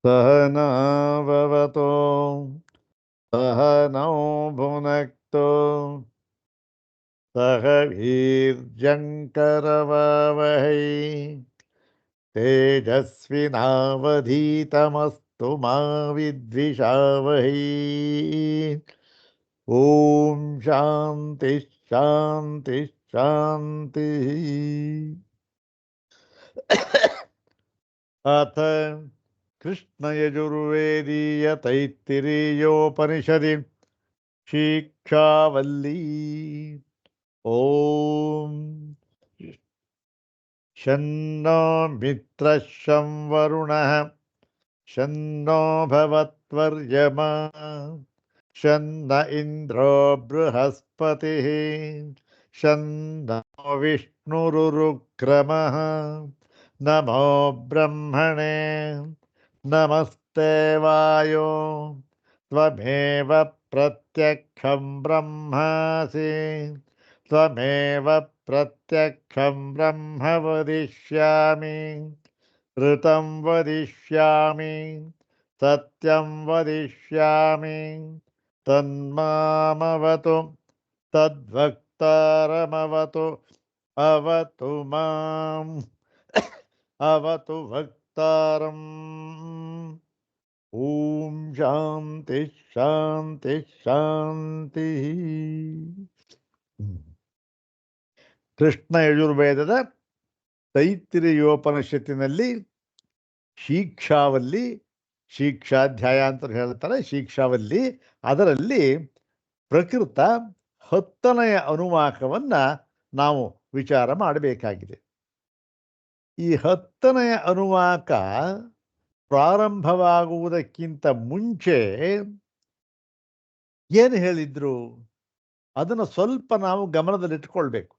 सहनाववतो सहनौ भुनक्तु सह वीर्यङ्करवावहै तेजस्विनावधीतमस्तु मा विद्विषावहै। ॐ शान्ति शान्ति शान्तिः। अथ कृष्णयजुर्वेदीय तैत्तिरीयोपनिषदि शिक्षावल्ली। ॐ शन्नो मित्रः शं वरुणः शन्नो भवत्वर्यमा शन्न इन्द्रो बृहस्पतिः शन्नो विष्णुरुरुक्रमः नमो ब्रह्मणे नमस्ते वायो त्वमेव प्रत्यक्षं ब्रह्मासि त्वमेव प्रत्यक्षं ब्रह्म वदिष्यामि ऋतं वदिष्यामि सत्यं वदिष्यामि तन्मामवतु तद्वक्तारमवतु अवतु माम् अवतु वक्तारम्। ॐ शान्ति शान्ति शान्तिः। ಕೃಷ್ಣ ಯಜುರ್ವೇದದ ತೈತ್ತಿರಿಯೋಪನಿಷತ್ತಿನಲ್ಲಿ ಶಿಕ್ಷಾವಲ್ಲಿ, ಶಿಕ್ಷಾಧ್ಯಾಯ ಅಂತ ಹೇಳ್ತಾರೆ, ಶಿಕ್ಷಾವಲ್ಲಿ, ಅದರಲ್ಲಿ ಪ್ರಕೃತ 10ನೆಯ ಅನುವಾಕವನ್ನು ನಾವು ವಿಚಾರ ಮಾಡಬೇಕಾಗಿದೆ. ಈ 10ನೆಯ ಅನುವಾಕ ಪ್ರಾರಂಭವಾಗುವುದಕ್ಕಿಂತ ಮುಂಚೆ ಏನು ಹೇಳಿದ್ರು ಅದನ್ನು ಸ್ವಲ್ಪ ನಾವು ಗಮನದಲ್ಲಿಟ್ಕೊಳ್ಬೇಕು.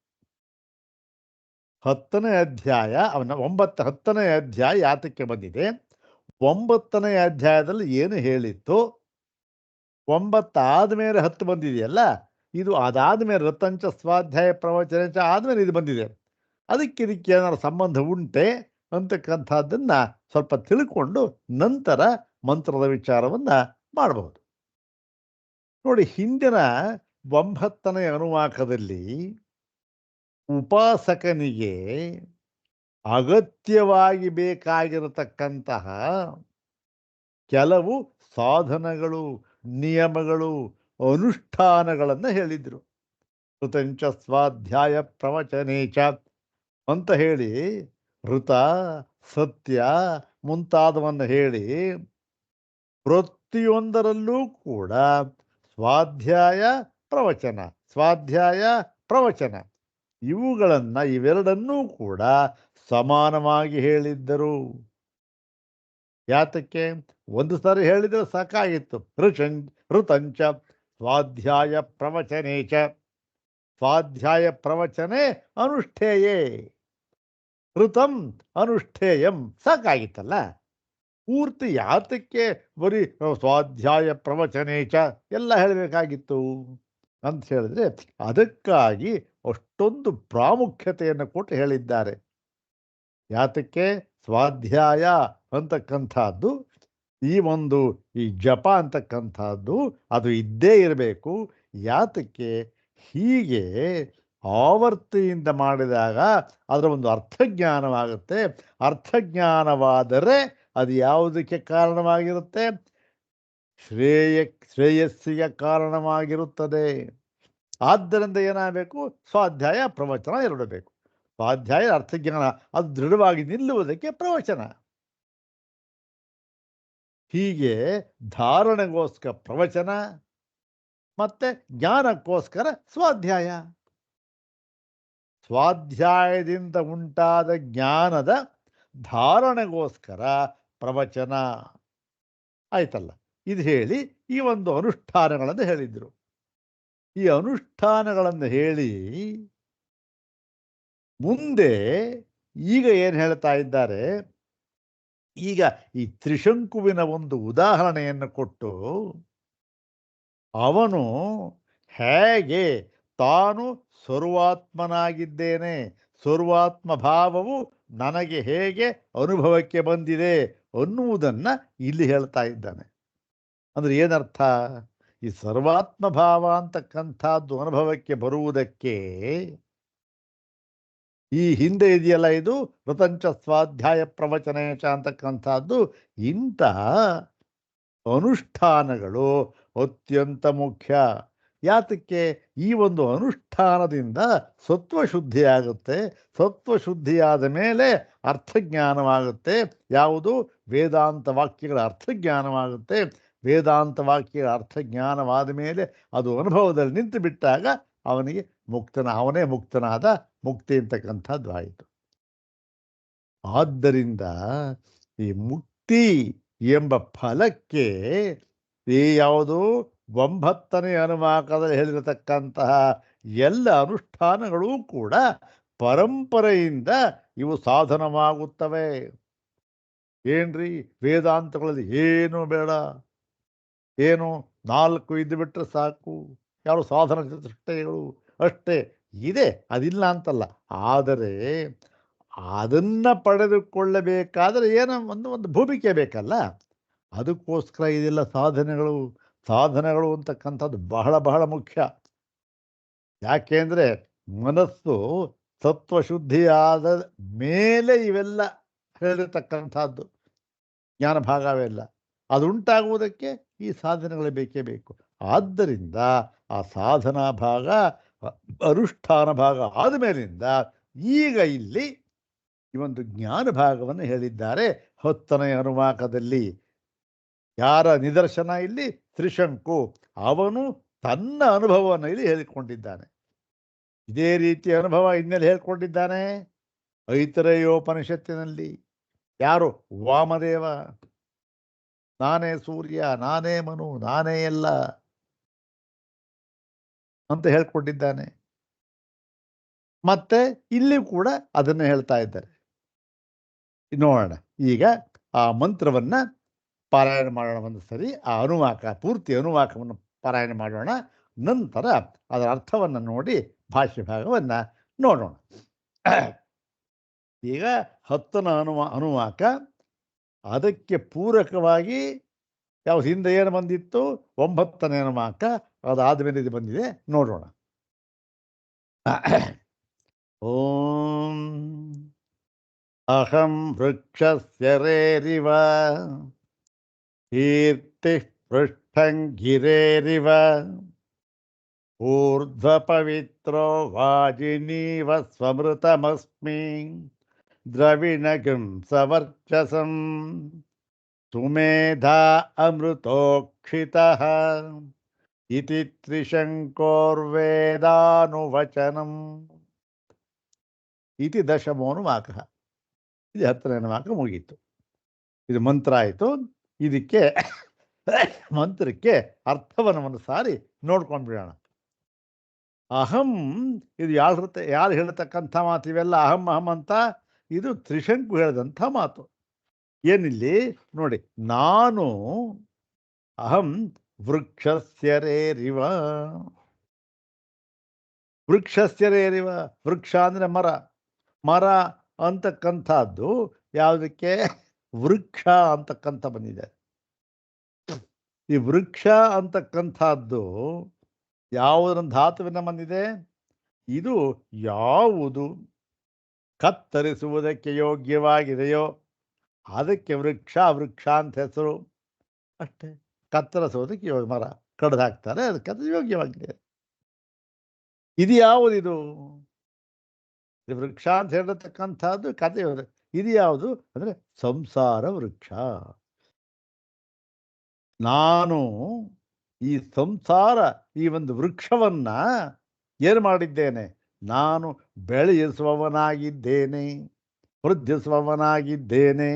10ನೇ ಅಧ್ಯಾಯ, 10ನೇ ಅಧ್ಯಾಯ ಯಾತಕ್ಕೆ ಬಂದಿದೆ, 9ನೇ ಅಧ್ಯಾಯದಲ್ಲಿ ಏನು ಹೇಳಿತ್ತು, 9 ಆದಮೇಲೆ 10 ಬಂದಿದೆಯಲ್ಲ, ಇದು ಅದಾದಮೇಲೆ ರತಂಚ ಸ್ವಾಧ್ಯಾಯ ಪ್ರವಚನ ಆದಮೇಲೆ ಇದು ಬಂದಿದೆ. ಅದಕ್ಕೆ ಏನಾದ್ರು ಸಂಬಂಧ ಉಂಟೆ ಅಂತಕ್ಕಂಥದ್ದನ್ನು ಸ್ವಲ್ಪ ತಿಳ್ಕೊಂಡು ನಂತರ ಮಂತ್ರದ ವಿಚಾರವನ್ನು ಮಾಡಬಹುದು. ನೋಡಿ, ಹಿಂದಿನ 9ನೇ ಅನುವಾಕದಲ್ಲಿ ಉಪಾಸಕನಿಗೆ ಅಗತ್ಯವಾಗಿ ಬೇಕಾಗಿರತಕ್ಕಂತಹ ಕೆಲವು ಸಾಧನಗಳು, ನಿಯಮಗಳು, ಅನುಷ್ಠಾನಗಳನ್ನು ಹೇಳಿದರು. ಋತಂಚ ಸ್ವಾಧ್ಯಾಯ ಪ್ರವಚನೇಚ ಅಂತ ಹೇಳಿ ಋತ, ಸತ್ಯ ಮುಂತಾದವನ್ನು ಹೇಳಿ ಪ್ರತಿಯೊಂದರಲ್ಲೂ ಕೂಡ ಸ್ವಾಧ್ಯಾಯ ಪ್ರವಚನ, ಸ್ವಾಧ್ಯಾಯ ಪ್ರವಚನ ಇವೆರಡನ್ನೂ ಕೂಡ ಸಮಾನವಾಗಿ ಹೇಳಿದ್ದರು. ಯಾತಕ್ಕೆ? ಒಂದು ಸಾರಿ ಹೇಳಿದರೆ ಸಾಕಾಗಿತ್ತು. ಋತಂಚ ಸ್ವಾಧ್ಯಾಯ ಪ್ರವಚನೇಚ, ಸ್ವಾಧ್ಯಾಯ ಪ್ರವಚನೆ ಅನುಷ್ಠೇಯೇ, ಋತಂ ಅನುಷ್ಠೇಯಂ, ಸಾಕಾಗಿತ್ತಲ್ಲ. ಪೂರ್ತಿ ಯಾತಕ್ಕೆ ಬರೀ ಸ್ವಾಧ್ಯಾಯ ಪ್ರವಚನೇಚ ಎಲ್ಲ ಹೇಳಬೇಕಾಗಿತ್ತು ಅಂತ ಹೇಳಿದ್ರೆ, ಅದಕ್ಕಾಗಿ ಅಷ್ಟೊಂದು ಪ್ರಾಮುಖ್ಯತೆಯನ್ನು ಕೊಟ್ಟು ಹೇಳಿದ್ದಾರೆ. ಯಾತಕ್ಕೆ? ಸ್ವಾಧ್ಯಾಯ ಅಂತಕ್ಕಂಥದ್ದು, ಈ ಜಪ ಅಂತಕ್ಕಂಥದ್ದು ಅದು ಇದ್ದೇ ಇರಬೇಕು. ಯಾತಕ್ಕೆ? ಹೀಗೆ ಆವರ್ತಿಯಿಂದ ಮಾಡಿದಾಗ ಅದರ ಒಂದು ಅರ್ಥಜ್ಞಾನವಾಗುತ್ತೆ. ಅರ್ಥಜ್ಞಾನವಾದರೆ ಅದು ಯಾವುದಕ್ಕೆ ಕಾರಣವಾಗಿರುತ್ತೆ? ಶ್ರೇಯಸ್ಸಿಗೆ ಕಾರಣವಾಗಿರುತ್ತದೆ. ಆದ್ದರಿಂದ ಏನಾಗಬೇಕು? ಸ್ವಾಧ್ಯಾಯ ಪ್ರವಚನ ಇರಬೇಕು. ಸ್ವಾಧ್ಯಾಯ ಅರ್ಥಜ್ಞಾನ ಅದು ದೃಢವಾಗಿ ನಿಲ್ಲುವುದಕ್ಕೆ ಪ್ರವಚನ. ಹೀಗೆ ಧಾರಣೆಗೋಸ್ಕರ ಪ್ರವಚನ, ಮತ್ತೆ ಜ್ಞಾನಕ್ಕೋಸ್ಕರ ಸ್ವಾಧ್ಯಾಯ. ಸ್ವಾಧ್ಯಾಯದಿಂದ ಉಂಟಾದ ಜ್ಞಾನದ ಧಾರಣೆಗೋಸ್ಕರ ಪ್ರವಚನ ಆಯ್ತಲ್ಲ. ಇದು ಹೇಳಿ ಈ ಒಂದು ಅನುಷ್ಠಾನಗಳನ್ನು ಹೇಳಿದ್ರು. ಈ ಅನುಷ್ಠಾನಗಳನ್ನು ಹೇಳಿ ಮುಂದೆ ಈಗ ಏನು ಹೇಳ್ತಾ ಇದ್ದಾರೆ, ಈಗ ಈ ತ್ರಿಶಂಕುವಿನ ಒಂದು ಉದಾಹರಣೆಯನ್ನು ಕೊಟ್ಟು ಅವನು ಹೇಗೆ ತಾನು ಸರ್ವಾತ್ಮನಾಗಿದ್ದೇನೆ, ಸರ್ವಾತ್ಮ ಭಾವವು ನನಗೆ ಹೇಗೆ ಅನುಭವಕ್ಕೆ ಬಂದಿದೆ ಅನ್ನುವುದನ್ನು ಇಲ್ಲಿ ಹೇಳ್ತಾ ಇದ್ದಾನೆ. ಅಂದರೆ ಏನರ್ಥ? ಈ ಸರ್ವಾತ್ಮ ಭಾವ ಅಂತಕ್ಕಂಥದ್ದು ಅನುಭವಕ್ಕೆ ಬರುವುದಕ್ಕೆ ಈ ಹಿಂದೆ ಇದೆಯಲ್ಲ, ಇದು ಋತಂಚ ಸ್ವಾಧ್ಯಾಯ ಪ್ರವಚನೇಚ ಅಂತಕ್ಕಂಥದ್ದು, ಇಂತಹ ಅನುಷ್ಠಾನಗಳು ಅತ್ಯಂತ ಮುಖ್ಯ. ಯಾತಕ್ಕೆ? ಈ ಒಂದು ಅನುಷ್ಠಾನದಿಂದ ಸತ್ವಶುದ್ಧಿಯಾಗುತ್ತೆ. ಸತ್ವಶುದ್ಧಿಯಾದ ಮೇಲೆ ಅರ್ಥಜ್ಞಾನವಾಗುತ್ತೆ. ಯಾವುದು? ವೇದಾಂತ ವಾಕ್ಯಗಳ ಅರ್ಥಜ್ಞಾನವಾಗುತ್ತೆ. ವೇದಾಂತ ವಾಕ್ಯಗಳ ಅರ್ಥಜ್ಞಾನವಾದ ಮೇಲೆ ಅದು ಅನುಭವದಲ್ಲಿ ನಿಂತು ಬಿಟ್ಟಾಗ ಅವನಿಗೆ ಅವನೇ ಮುಕ್ತನಾದ. ಮುಕ್ತಿ ಅಂತಕ್ಕಂಥದ್ದು ಆಯಿತು. ಆದ್ದರಿಂದ ಈ ಮುಕ್ತಿ ಎಂಬ ಫಲಕ್ಕೆ ಈ ಯಾವುದು 9ನೇ ಅನುವಾಕದಲ್ಲಿ ಹೇಳಿರತಕ್ಕಂತಹ ಎಲ್ಲ ಅನುಷ್ಠಾನಗಳೂ ಕೂಡ ಪರಂಪರೆಯಿಂದ ಇವು ಸಾಧನವಾಗುತ್ತವೆ. ಏನ್ರಿ, ವೇದಾಂತಗಳಲ್ಲಿ ಏನು ಬೇಡ, ಏನು 4 ಇದ್ದು ಬಿಟ್ಟರೆ ಸಾಕು, ಯಾವ ಸಾಧನ ಚತುಷ್ಟಯಗಳು ಅಷ್ಟೇ ಇದೆ, ಅದಿಲ್ಲ ಅಂತಲ್ಲ. ಆದರೆ ಅದನ್ನು ಪಡೆದುಕೊಳ್ಳಬೇಕಾದರೆ ಏನೋ ಒಂದು ಭೂಮಿಕೆ ಬೇಕಲ್ಲ, ಅದಕ್ಕೋಸ್ಕರ ಇದೆಲ್ಲ ಸಾಧನೆಗಳು ಅಂತಕ್ಕಂಥದ್ದು ಬಹಳ ಬಹಳ ಮುಖ್ಯ. ಯಾಕೆಂದರೆ ಮನಸ್ಸು ಸತ್ವಶುದ್ಧಿಯಾದ ಮೇಲೆ ಇವೆಲ್ಲ ಹೇಳಿರ್ತಕ್ಕಂಥದ್ದು ಜ್ಞಾನ ಭಾಗವೆಲ್ಲ ಅದುಂಟಾಗುವುದಕ್ಕೆ ಈ ಸಾಧನೆಗಳು ಬೇಕೇ ಬೇಕು. ಆದ್ದರಿಂದ ಆ ಸಾಧನಾ ಭಾಗ, ಅನುಷ್ಠಾನ ಭಾಗ ಆದಮೇಲಿಂದ ಈಗ ಇಲ್ಲಿ ಈ ಒಂದು ಜ್ಞಾನ ಭಾಗವನ್ನು ಹೇಳಿದ್ದಾರೆ 10ನೇ ಅನುವಾಕದಲ್ಲಿ. ಯಾರ ನಿದರ್ಶನ ಇಲ್ಲಿ? ತ್ರಿಶಂಕು. ಅವನು ತನ್ನ ಅನುಭವವನ್ನು ಇಲ್ಲಿ ಹೇಳಿಕೊಂಡಿದ್ದಾನೆ. ಇದೇ ರೀತಿಯ ಅನುಭವ ಇನ್ನೆಲ್ಲಿ ಹೇಳ್ಕೊಂಡಿದ್ದಾನೆ? ಐತರೇಯೋಪನಿಷತ್ತಿನಲ್ಲಿ. ಯಾರು? ವಾಮದೇವ. ನಾನೇ ಸೂರ್ಯ, ನಾನೇ ಮನು, ನಾನೇ ಎಲ್ಲ ಅಂತ ಹೇಳ್ಕೊಂಡಿದ್ದಾನೆ. ಮತ್ತೆ ಇಲ್ಲಿ ಕೂಡ ಅದನ್ನು ಹೇಳ್ತಾ ಇದ್ದಾರೆ. ನೋಡೋಣ ಈಗ ಆ ಮಂತ್ರವನ್ನು ಪಾರಾಯಣ ಮಾಡೋಣ. ಒಂದು ಸರಿ ಆ ಅನುವಾಕ, ಪೂರ್ತಿ ಅನುವಾಕವನ್ನು ಪಾರಾಯಣ ಮಾಡೋಣ. ನಂತರ ಅದರ ಅರ್ಥವನ್ನು ನೋಡಿ ಭಾಷ್ಯ ಭಾಗವನ್ನು ನೋಡೋಣ. ಈಗ 10ನೇ ಅನುವಾಕ, ಅದಕ್ಕೆ ಪೂರಕವಾಗಿ ಯಾವ ಹಿಂದೆ ಏನು ಬಂದಿತ್ತು? 9ನೇ ಅನುವಾಕ, ಅದಾದಮೇಲೆ ಇದು ಬಂದಿದೆ, ನೋಡೋಣ. ಓಂ ಅಹಂ ವೃಕ್ಷಸ್ಯ ರೇರಿವ ಕೀರ್ತಿ ಪೃಷ್ಠಂಗಿರೇರಿವ ಊರ್ಧ್ವ ಪವಿತ್ರೋ ವಾಜಿನೀವ ಸ್ವಮೃತಮಸ್ಮಿ ದ್ರವಿಣಗಂ ಸವರ್ಚಸಂ ಸುಮೇಧಾ ಅಮೃತೋಕ್ಷಿತಃ ಇತಿ ತ್ರಿಶಂಕೋರ್ವೇದಾನುವಚನಂ ಇತಿ 10ಮೋ ಅನುವಾಕಃ. ಇದು 10ನೇ ಅನುವಾಕ ಮುಗೀತು. ಇದು ಮಂತ್ರ ಆಯಿತು. ಇದಕ್ಕೆ ಮಂತ್ರಕ್ಕೆ ಅರ್ಥವನ್ನು ಒಂದು ಸಾರಿ ನೋಡ್ಕೊಂಡು ಬಿಡೋಣ. ಅಹಂ, ಇದು ಯಾರು ಹೇಳ್ತಕ್ಕಂಥ ಮಾತು? ಇವೆಲ್ಲ ಅಹಂ ಅಹಂ ಅಂತ ಇದು ತ್ರಿಶಂಕು ಹೇಳಿದಂಥ ಮಾತು. ಏನಿಲ್ಲಿ ನೋಡಿ, ನಾನು ಅಹಂ ವೃಕ್ಷಸ್ಯರೇರಿವ. ವೃಕ್ಷಸ್ಯರೇರಿವ, ವೃಕ್ಷ ಅಂದರೆ ಮರ. ಮರ ಅಂತಕ್ಕಂಥದ್ದು ಯಾವುದಕ್ಕೆ? ವೃಕ್ಷ ಅಂತಕ್ಕಂಥ ಬಂದಿದೆ. ಈ ವೃಕ್ಷ ಅಂತಕ್ಕಂಥದ್ದು ಯಾವುದರ ಧಾತುವಿನ ಬಂದಿದೆ? ಇದು ಯಾವುದು ಕತ್ತರಿಸುವುದಕ್ಕೆ ಯೋಗ್ಯವಾಗಿದೆಯೋ ಅದಕ್ಕೆ ವೃಕ್ಷ ಅಂತ ಹೆಸರು. ಅಷ್ಟೇ. ಕತ್ತರಿಸುವುದಕ್ಕೆ ಮರ ಕಡ್ದು ಹಾಕ್ತಾರೆ, ಅದಕ್ಕೆ ಅದು ಯೋಗ್ಯವಾಗಿದೆ. ಇದು ಯಾವುದಿದು? ವೃಕ್ಷ ಅಂತ ಹೇಳಿರ್ತಕ್ಕಂಥದ್ದು ಕಥೆ. ಇದು ಯಾವುದು ಅಂದರೆ ಸಂಸಾರ ವೃಕ್ಷ. ನಾನು ಈ ಸಂಸಾರ, ಈ ಒಂದು ವೃಕ್ಷವನ್ನ ಏನು ಮಾಡಿದ್ದೇನೆ? ನಾನು ಬೆಳೆಯಿಸುವವನಾಗಿದ್ದೇನೆ, ವೃದ್ಧಿಸುವವನಾಗಿದ್ದೇನೆ.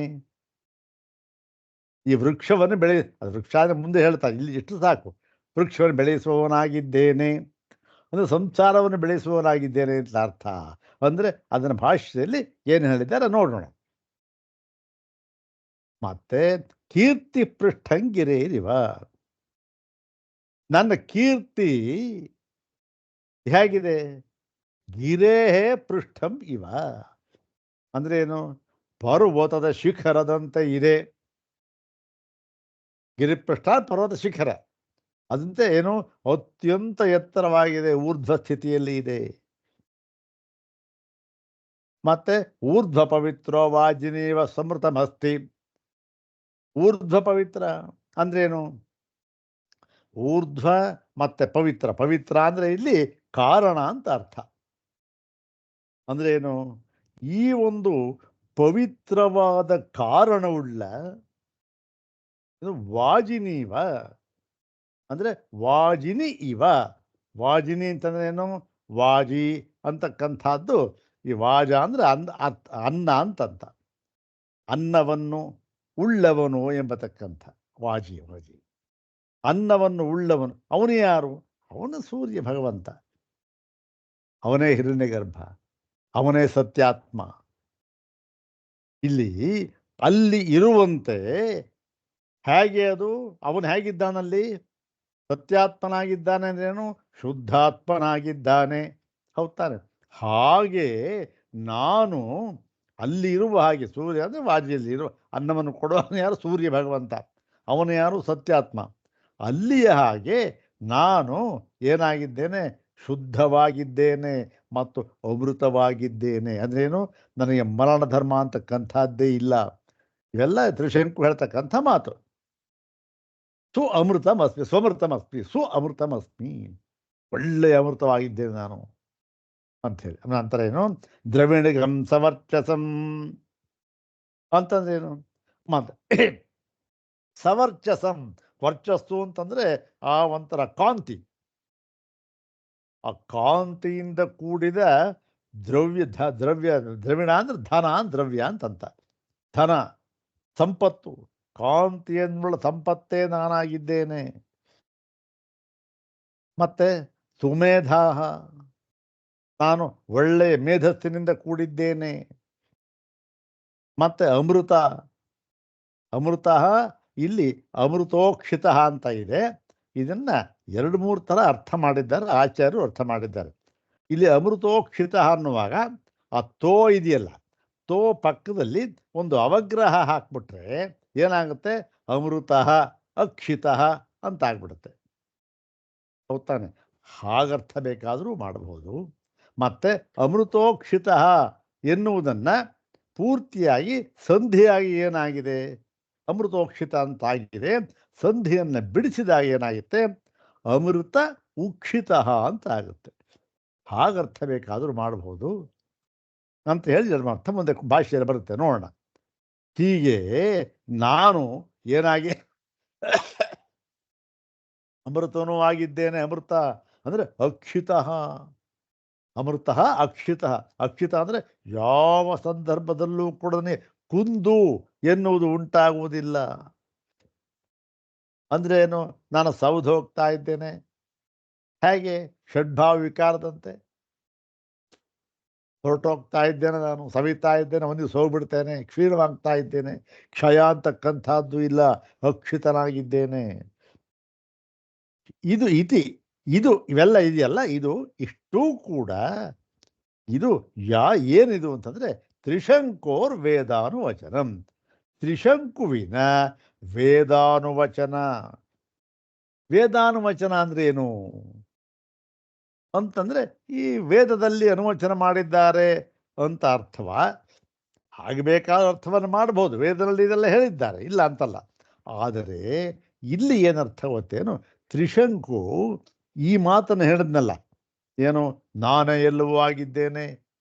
ಈ ವೃಕ್ಷವನ್ನು ಅದು ವೃಕ್ಷ ಅಂದರೆ ಮುಂದೆ ಹೇಳ್ತಾರೆ, ಇಲ್ಲಿ ಎಷ್ಟು ಸಾಕು. ವೃಕ್ಷವನ್ನು ಬೆಳೆಸುವವನಾಗಿದ್ದೇನೆ ಅಂದರೆ ಸಂಸಾರವನ್ನು ಬೆಳೆಸುವವನಾಗಿದ್ದೇನೆ ಅಂತ ಅರ್ಥ. ಅಂದರೆ ಅದನ್ನು ಭಾಷೆಯಲ್ಲಿ ಏನು ಹೇಳಿದ್ದಾರೆ ನೋಡೋಣ. ಮತ್ತೆ ಕೀರ್ತಿ ಪೃಷ್ಠಂಗಿರೇರಿವ, ನನ್ನ ಕೀರ್ತಿ ಹೇಗಿದೆ? ಗಿರೇಹೇ ಪೃಷ್ಠಂ ಇವ. ಅಂದ್ರೆ ಏನು? ಪರ್ವತದ ಶಿಖರದಂತೆ ಇದೆ. ಗಿರಿಪೃಷ್ಠ ಪರ್ವತ ಶಿಖರ, ಅದಂತೆ ಏನು ಅತ್ಯಂತ ಎತ್ತರವಾಗಿದೆ, ಊರ್ಧ್ವ ಸ್ಥಿತಿಯಲ್ಲಿ ಇದೆ. ಮತ್ತೆ ಊರ್ಧ್ವ ಪವಿತ್ರೋ ವಾಜಿನೀವ ಸಮೃತಮಸ್ತಿ. ಊರ್ಧ್ವ ಪವಿತ್ರ ಅಂದ್ರೇನು? ಊರ್ಧ್ವ ಮತ್ತೆ ಪವಿತ್ರ. ಪವಿತ್ರ ಅಂದ್ರೆ ಇಲ್ಲಿ ಕಾರಣ ಅಂತ ಅರ್ಥ. ಅಂದ್ರೆ ಏನು? ಈ ಒಂದು ಪವಿತ್ರವಾದ ಕಾರಣವುಳ್ಳ ವಾಜಿನೀವ ಅಂದ್ರೆ ವಾಜಿನಿ ಇವ. ವಾಜಿನಿ ಅಂತಂದ್ರೆ ಏನು? ವಾಜಿ ಅಂತಕ್ಕಂಥದ್ದು. ಈ ವಾಜ ಅಂದ್ರೆ ಅನ್ನ ಅಂತಂತ, ಅನ್ನವನ್ನು ಉಳ್ಳವನು ಎಂಬತಕ್ಕಂಥ ವಾಜಿ. ವಾಜಿ ಅನ್ನವನ್ನು ಉಳ್ಳವನು. ಅವನು ಯಾರು? ಅವನು ಸೂರ್ಯ ಭಗವಂತ. ಅವನೇ ಹಿರಣ್ಯಗರ್ಭ, ಅವನೇ ಸತ್ಯಾತ್ಮ. ಇಲ್ಲಿ ಅಲ್ಲಿ ಇರುವಂತೆ ಹೇಗೆ ಅದು? ಅವನು ಹೇಗಿದ್ದಾನಲ್ಲಿ? ಸತ್ಯಾತ್ಮನಾಗಿದ್ದಾನೆ ಅಂದ್ರೇನು? ಶುದ್ಧಾತ್ಮನಾಗಿದ್ದಾನೆ. ಹೌದಾನೆ? ಹಾಗೆ ನಾನು ಅಲ್ಲಿ ಇರುವ ಹಾಗೆ, ಸೂರ್ಯ ಅಂದರೆ ವಾಜಿಯಲ್ಲಿ ಇರುವ ಅನ್ನವನ್ನು ಕೊಡುವವನು ಯಾರು? ಸೂರ್ಯ ಭಗವಂತ. ಅವನು ಯಾರು? ಸತ್ಯಾತ್ಮ. ಅಲ್ಲಿಯ ಹಾಗೆ ನಾನು ಏನಾಗಿದ್ದೇನೆ? ಶುದ್ಧವಾಗಿದ್ದೇನೆ ಮತ್ತು ಅಮೃತವಾಗಿದ್ದೇನೆ. ಅಂದ್ರೇನು? ನನಗೆ ಮರಣ ಧರ್ಮ ಅಂತಕ್ಕಂಥದ್ದೇ ಇಲ್ಲ. ಇವೆಲ್ಲ ತ್ರಿಶಂಕು ಹೇಳ್ತಕ್ಕಂಥ ಮಾತು. ಸು ಅಮೃತಮಸ್ಮಿ, ಸ್ವಮೃತಮಸ್ಮಿ, ಸು ಅಮೃತಮಸ್ಮಿ. ಒಳ್ಳೆಯ ಅಮೃತವಾಗಿದ್ದೇನೆ ನಾನು ಅಂಥೇಳಿ. ನಂತರ ಏನು? ದ್ರವಿಣಿಗಂ ಸಮರ್ಚಸಂ ಅಂತಂದ್ರೇನು? ಮತ್ತೆ ಸವರ್ಚಸಂ. ವರ್ಚಸ್ಸು ಅಂತಂದ್ರೆ ಆ ಒಂಥರ ಕಾಂತಿ. ಆ ಕಾಂತಿಯಿಂದ ಕೂಡಿದ ದ್ರವಿಣ ಅಂದ್ರೆ ಧನ, ದ್ರವ್ಯ ಅಂತಂತ. ಧನ, ಸಂಪತ್ತು, ಕಾಂತಿಯನ್ನುಳ್ಳ ಸಂಪತ್ತೇ ನಾನಾಗಿದ್ದೇನೆ. ಮತ್ತೆ ಸುಮೇಧಾಹ, ನಾನು ಒಳ್ಳೆಯ ಮೇಧಸ್ಸಿನಿಂದ ಕೂಡಿದ್ದೇನೆ. ಮತ್ತೆ ಅಮೃತ. ಅಮೃತ ಇಲ್ಲಿ ಅಮೃತೋಕ್ಷಿತ ಅಂತ ಇದೆ. ಇದನ್ನ 2-3 ಥರ ಅರ್ಥ ಮಾಡಿದ್ದಾರೆ ಆಚಾರ್ಯರು, ಅರ್ಥ ಮಾಡಿದ್ದಾರೆ. ಇಲ್ಲಿ ಅಮೃತೋಕ್ಷಿತ ಅನ್ನುವಾಗ ಆ ತೋ ಇದೆಯಲ್ಲ, ತೋ ಪಕ್ಕದಲ್ಲಿ ಒಂದು ಅವಗ್ರಹ ಹಾಕ್ಬಿಟ್ರೆ ಏನಾಗುತ್ತೆ? ಅಮೃತ ಅಕ್ಷಿತ ಅಂತ ಆಗ್ಬಿಡುತ್ತೆ. ಹೌದಾನೆ? ಹಾಗರ್ಥ ಬೇಕಾದರೂ ಮಾಡಬಹುದು. ಮತ್ತೆ ಅಮೃತೋಕ್ಷಿತ ಎನ್ನುವುದನ್ನು ಪೂರ್ತಿಯಾಗಿ ಸಂಧಿಯಾಗಿ ಏನಾಗಿದೆ? ಅಮೃತೋಕ್ಷಿತ ಅಂತಾಗಿದೆ. ಸಂಧಿಯನ್ನು ಬಿಡಿಸಿದಾಗ ಏನಾಗುತ್ತೆ? ಅಮೃತ ಉಕ್ಷಿತ ಅಂತ ಆಗುತ್ತೆ. ಹಾಗರ್ಥ ಬೇಕಾದರೂ ಮಾಡಬಹುದು ಅಂತ ಹೇಳಿ ಅರ್ಥ ಮುಂದೆ ಭಾಷೆಯಲ್ಲಿ ಬರುತ್ತೆ, ನೋಡೋಣ. ಹೀಗೆ ನಾನು ಏನಾಗಿ ಅಮೃತನೂ ಆಗಿದ್ದೇನೆ. ಅಮೃತ ಅಂದರೆ ಅಕ್ಷಿತ. ಅಮೃತ ಅಕ್ಷಿತ. ಅಕ್ಷಿತ ಅಂದರೆ ಯಾವ ಸಂದರ್ಭದಲ್ಲೂ ಕೂಡ ಕುಂದು ಎನ್ನುವುದು ಉಂಟಾಗುವುದಿಲ್ಲ. ಅಂದ್ರೆ ಏನು? ನಾನು ಸೌದು ಹೋಗ್ತಾ ಇದ್ದೇನೆ, ಹೇಗೆ? ಷಡ್ಭಾವ ವಿಕಾರದಂತೆ ಹೊರಟೋಗ್ತಾ ಇದ್ದೇನೆ, ನಾನು ಸವಿತಾ ಇದ್ದೇನೆ, ಒಂದಿವ್ಸ ಹೋಗ್ಬಿಡ್ತೇನೆ, ಕ್ಷೀಣವಾಗ್ತಾ ಇದ್ದೇನೆ. ಕ್ಷಯ ಅಂತಕ್ಕಂಥದ್ದು ಇಲ್ಲ, ಅಕ್ಷಿತನಾಗಿದ್ದೇನೆ. ಇದು ಇತಿ. ಇದು ಇವೆಲ್ಲ ಇದೆಯಲ್ಲ, ಇದು ಇಷ್ಟೂ ಕೂಡ ಇದು ಏನಿದು ಅಂತಂದ್ರೆ ತ್ರಿಶಂಕೋರ್ ವೇದಾನುವಚನಂ. ತ್ರಿಶಂಕುವಿನ ವೇದಾನುವಚನ. ವೇದಾನುವಚನ ಅಂದ್ರೆ ಏನು ಅಂತಂದ್ರೆ ಈ ವೇದದಲ್ಲಿ ಅನುವಚನ ಮಾಡಿದ್ದಾರೆ ಅಂತ ಅರ್ಥವಾ? ಹಾಗೆ ಬೇಕಾದ ಅರ್ಥವನ್ನು ಮಾಡಬಹುದು, ವೇದದಲ್ಲಿ ಇದೆಲ್ಲ ಹೇಳಿದ್ದಾರೆ, ಇಲ್ಲ ಅಂತಲ್ಲ. ಆದರೆ ಇಲ್ಲಿ ಏನರ್ಥ ಗೊತ್ತೇನು? ತ್ರಿಶಂಕು ಈ ಮಾತನ್ನು ಹೇಳಿದ್ನಲ್ಲ, ಏನು? ನಾನೇ ಎಲ್ಲವೂ ಆಗಿದ್ದೇನೆ,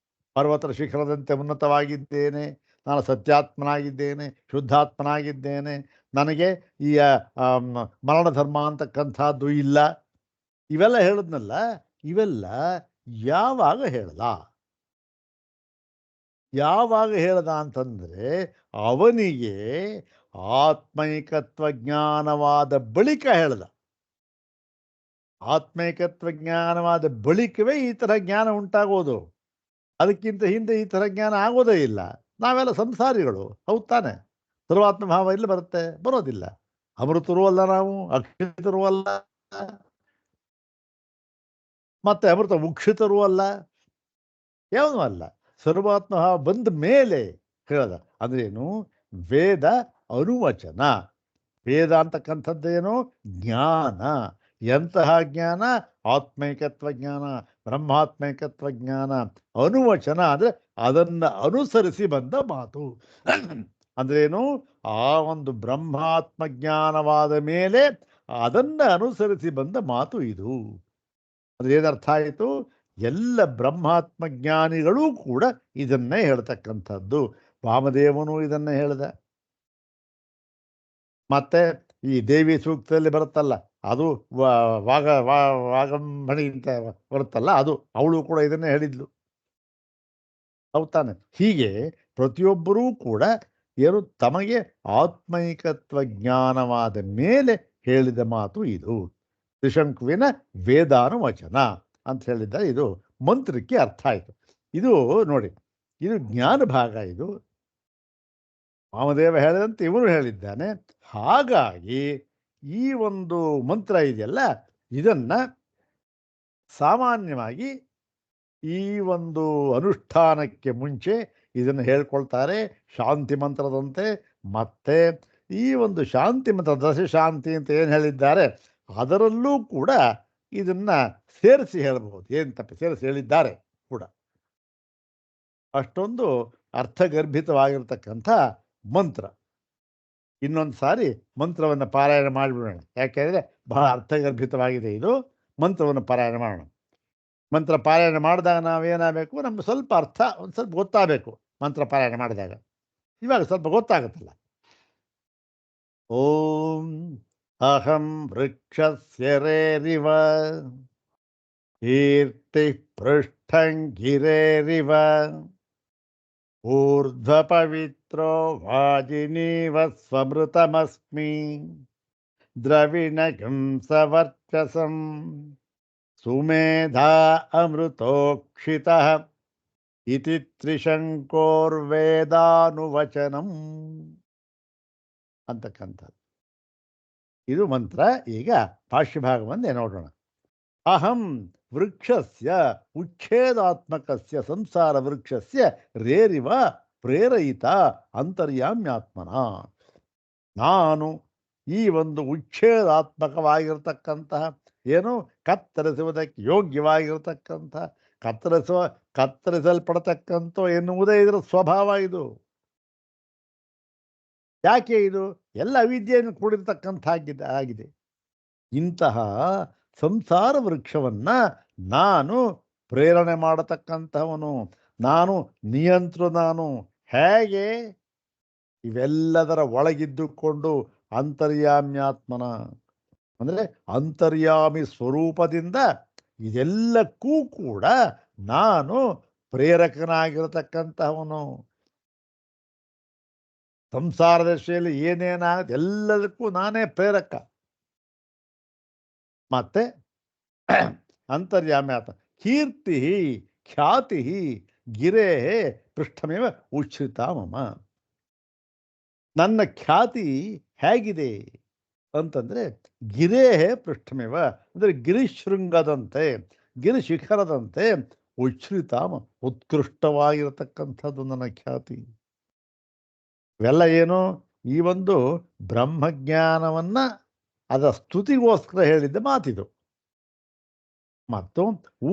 ಪರ್ವತರ ಶಿಖರದಂತೆ ಉನ್ನತವಾಗಿದ್ದೇನೆ, ನಾನು ಸತ್ಯಾತ್ಮನಾಗಿದ್ದೇನೆ, ಶುದ್ಧಾತ್ಮನಾಗಿದ್ದೇನೆ, ನನಗೆ ಈ ಮರಣ ಧರ್ಮ ಅಂತಕ್ಕಂಥದ್ದು ಇಲ್ಲ, ಇವೆಲ್ಲ ಹೇಳಿದ್ನಲ್ಲ. ಇವೆಲ್ಲ ಯಾವಾಗ ಹೇಳ್ದ? ಯಾವಾಗ ಹೇಳ್ದ ಅಂತಂದರೆ ಅವನಿಗೆ ಆತ್ಮೈಕತ್ವ ಜ್ಞಾನವಾದ ಬಳಿಕ ಹೇಳ್ದ. ಆತ್ಮೈಕತ್ವ ಜ್ಞಾನವಾದ ಬಳಿಕವೇ ಈ ಥರ ಜ್ಞಾನ ಉಂಟಾಗೋದು. ಅದಕ್ಕಿಂತ ಹಿಂದೆ ಈ ಥರ ಜ್ಞಾನ ಆಗೋದೇ ಇಲ್ಲ. ನಾವೆಲ್ಲ ಸಂಸಾರಿಗಳು, ಹೌದು ತಾನೆ? ಸರ್ವಾತ್ಮ ಭಾವ ಇಲ್ಲಿ ಬರುತ್ತೆ? ಬರೋದಿಲ್ಲ. ಅಮೃತರೂ ಅಲ್ಲ, ನಾವು ಅಕ್ಷಿತರೂ ಅಲ್ಲ, ಮತ್ತೆ ಅಮೃತ ಮುಕ್ಷಿತರೂ ಅಲ್ಲ. ಯಾವನು ಅಲ್ಲ. ಸರ್ವಾತ್ಮ ಬಂದ ಮೇಲೆ ಹೇಳದ ಅಂದ್ರೇನು? ವೇದ ಅನುವಚನ. ವೇದ ಅಂತಕ್ಕಂಥದ್ದೇನು? ಜ್ಞಾನ. ಎಂತಹ ಜ್ಞಾನ? ಆತ್ಮೈಕತ್ವ ಜ್ಞಾನ, ಬ್ರಹ್ಮಾತ್ಮೈಕತ್ವ ಜ್ಞಾನ. ಅನುವಚನ ಅಂದರೆ ಅದನ್ನು ಅನುಸರಿಸಿ ಬಂದ ಮಾತು. ಅಂದ್ರೇನು? ಆ ಒಂದು ಬ್ರಹ್ಮಾತ್ಮ ಜ್ಞಾನವಾದ ಮೇಲೆ ಅದನ್ನು ಅನುಸರಿಸಿ ಬಂದ ಮಾತು ಇದು. ಅದು ಏನರ್ಥ ಆಯಿತು? ಎಲ್ಲ ಬ್ರಹ್ಮಾತ್ಮ ಜ್ಞಾನಿಗಳೂ ಕೂಡ ಇದನ್ನೇ ಹೇಳ್ತಕ್ಕಂಥದ್ದು. ವಾಮದೇವನು ಇದನ್ನೇ ಹೇಳ್ದ. ಮತ್ತೆ ಈ ದೇವಿ ಸೂಕ್ತದಲ್ಲಿ ಬರುತ್ತಲ್ಲ, ಅದು ವಾಗಂಬಣಿ ಅಂತ ಬರುತ್ತಲ್ಲ, ಅದು ಅವಳು ಕೂಡ ಇದನ್ನೇ ಹೇಳಿದ್ಲು. ಹೌದ್ ತಾನೆ? ಹೀಗೆ ಪ್ರತಿಯೊಬ್ಬರೂ ಕೂಡ ಏನು ತಮಗೆ ಆತ್ಮೈಕತ್ವ ಜ್ಞಾನವಾದ ಮೇಲೆ ಹೇಳಿದ ಮಾತು ಇದು. ತ್ರಿಶಂಕುವಿನ ವೇದಾನುವಚನ ಅಂತ ಹೇಳಿದ್ದ ಇದು ಮಂತ್ರಕ್ಕೆ ಅರ್ಥ ಆಯಿತು. ಇದು ನೋಡಿ, ಇದು ಜ್ಞಾನ ಭಾಗ. ಇದು ವಾಮದೇವ ಹೇಳಿದಂತೆ ಇವನು ಹೇಳಿದ್ದಾನೆ. ಹಾಗಾಗಿ ಈ ಒಂದು ಮಂತ್ರ ಇದೆಯಲ್ಲ, ಇದನ್ನ ಸಾಮಾನ್ಯವಾಗಿ ಈ ಒಂದು ಅನುಷ್ಠಾನಕ್ಕೆ ಮುಂಚೆ ಇದನ್ನು ಹೇಳ್ಕೊಳ್ತಾರೆ ಶಾಂತಿ ಮಂತ್ರದಂತೆ. ಮತ್ತೆ ಈ ಒಂದು ಶಾಂತಿ ಮಂತ್ರ, ದಶಶಾಂತಿ ಅಂತ ಏನು ಹೇಳಿದ್ದಾರೆ, ಅದರಲ್ಲೂ ಕೂಡ ಇದನ್ನ ಸೇರಿಸಿ ಹೇಳಬಹುದು. ಏನು ತಪ್ಪು ಸೇರಿಸಿ ಹೇಳಿದ್ದಾರೆ ಕೂಡ. ಅಷ್ಟೊಂದು ಅರ್ಥಗರ್ಭಿತವಾಗಿರ್ತಕ್ಕಂಥ ಮಂತ್ರ. ಇನ್ನೊಂದು ಸಾರಿ ಮಂತ್ರವನ್ನು ಪಾರಾಯಣ ಮಾಡಿಬಿಡೋಣ, ಯಾಕೆಂದರೆ ಬಹಳ ಅರ್ಥಗರ್ಭಿತವಾಗಿದೆ ಇದು. ಮಂತ್ರವನ್ನು ಪಾರಾಯಣ ಮಾಡೋಣ. ಮಂತ್ರ ಪಾರಾಯಣ ಮಾಡಿದಾಗ ನಾವೇನಾಗಬೇಕು, ನಮ್ಗೆ ಸ್ವಲ್ಪ ಅರ್ಥ ಒಂದು ಸ್ವಲ್ಪ ಗೊತ್ತಾಗಬೇಕು. ಮಂತ್ರ ಪಾರಾಯಣ ಮಾಡಿದಾಗ ಇವಾಗ ಸ್ವಲ್ಪ ಗೊತ್ತಾಗುತ್ತಲ್ಲ. ಓಂ ಅಹಂ ವೃಕ್ಷಸ್ಯ ರೇರಿವ ಕೀರ್ತಿ ಪೃಷ್ಠಂಗಿರೇರಿವ ಊರ್ಧ್ವ ಪವಿತ್ರೋ ವಾಜಿನೀವ ಸ್ವಮೃತಮಸ್ಮಿ ದ್ರವಿಣಗಂ ಸವರ್ಚಸಂ ಸುಮೇಧಾ ಅಮೃತೋಕ್ಷಿತಃ ಇತಿ ತ್ರಿಶಂಕೋರ್ವೇದಾನುವಚನಂ ಅಂತಕ್ಕಂಥದ್ದು ಇದು ಮಂತ್ರ. ಈಗ ಭಾಷ್ಯಭಾಗವನ್ನೇ ನೋಡೋಣ. ಅಹಂ ವೃಕ್ಷಸ್ಯ ಉಚ್ಛೇದಾತ್ಮಕಸ್ಯ ಸಂಸಾರ ವೃಕ್ಷಸ್ಯ ರೇರಿವ ಪ್ರೇರಯಿತ ಅಂತರ್ಯಾಮ್ಯಾತ್ಮನ. ನಾನು ಈ ಒಂದು ಉಚ್ಛೇದಾತ್ಮಕವಾಗಿರ್ತಕ್ಕಂತಹ, ಏನು ಕತ್ತರಿಸುವುದಕ್ಕೆ ಯೋಗ್ಯವಾಗಿರ್ತಕ್ಕಂಥ, ಕತ್ತರಿಸಲ್ಪಡತಕ್ಕಂಥ ಎನ್ನುವುದೇ ಇದರ ಸ್ವಭಾವ. ಇದು ಯಾಕೆ? ಇದು ಎಲ್ಲ ಅವಿದ್ಯೆಯನ್ನು ಕೂಡಿರ್ತಕ್ಕಂಥ ಆಗಿದೆ. ಇಂತಹ ಸಂಸಾರ ವೃಕ್ಷವನ್ನ ನಾನು ಪ್ರೇರಣೆ ಮಾಡತಕ್ಕಂಥವನು, ನಾನು ನಿಯಂತ್ರನು. ಹೇಗೆ? ಇವೆಲ್ಲದರ ಒಳಗಿದ್ದುಕೊಂಡು ಅಂತರ್ಯಾಮ್ಯಾತ್ಮನ, ಅಂದರೆ ಅಂತರ್ಯಾಮಿ ಸ್ವರೂಪದಿಂದ ಇದೆಲ್ಲಕ್ಕೂ ಕೂಡ ನಾನು ಪ್ರೇರಕನಾಗಿರತಕ್ಕಂತಹವನು. ಸಂಸಾರ ದಶೆಯಲ್ಲಿ ಏನೇನಾಗುತ್ತೆ ಎಲ್ಲದಕ್ಕೂ ನಾನೇ ಪ್ರೇರಕ. ಮತ್ತೆ ಅಂತರ್ಯಾಮ್ಯಾತ್ಮ. ಕೀರ್ತಿ ಖ್ಯಾತಿ ಗಿರೇ ಪೃಷ್ಠಮೇವ ಉಚ್ಛ್ರಿತ ಮಮ. ನನ್ನ ಖ್ಯಾತಿ ಹೇಗಿದೆ ಅಂತಂದರೆ ಗಿರೇ ಪೃಷ್ಠಮೇವ, ಅಂದರೆ ಗಿರಿಶೃಂಗದಂತೆ, ಗಿರಿಶಿಖರದಂತೆ ಉಚ್ಛ್ರಿತಾಮ, ಉತ್ಕೃಷ್ಟವಾಗಿರತಕ್ಕಂಥದ್ದು ನನ್ನ ಖ್ಯಾತಿ. ಇವೆಲ್ಲ ಏನು? ಈ ಒಂದು ಬ್ರಹ್ಮಜ್ಞಾನವನ್ನ ಅದರ ಸ್ತುತಿಗೋಸ್ಕರ ಹೇಳಿದ್ದ ಮಾತಿದು. ಮತ್ತು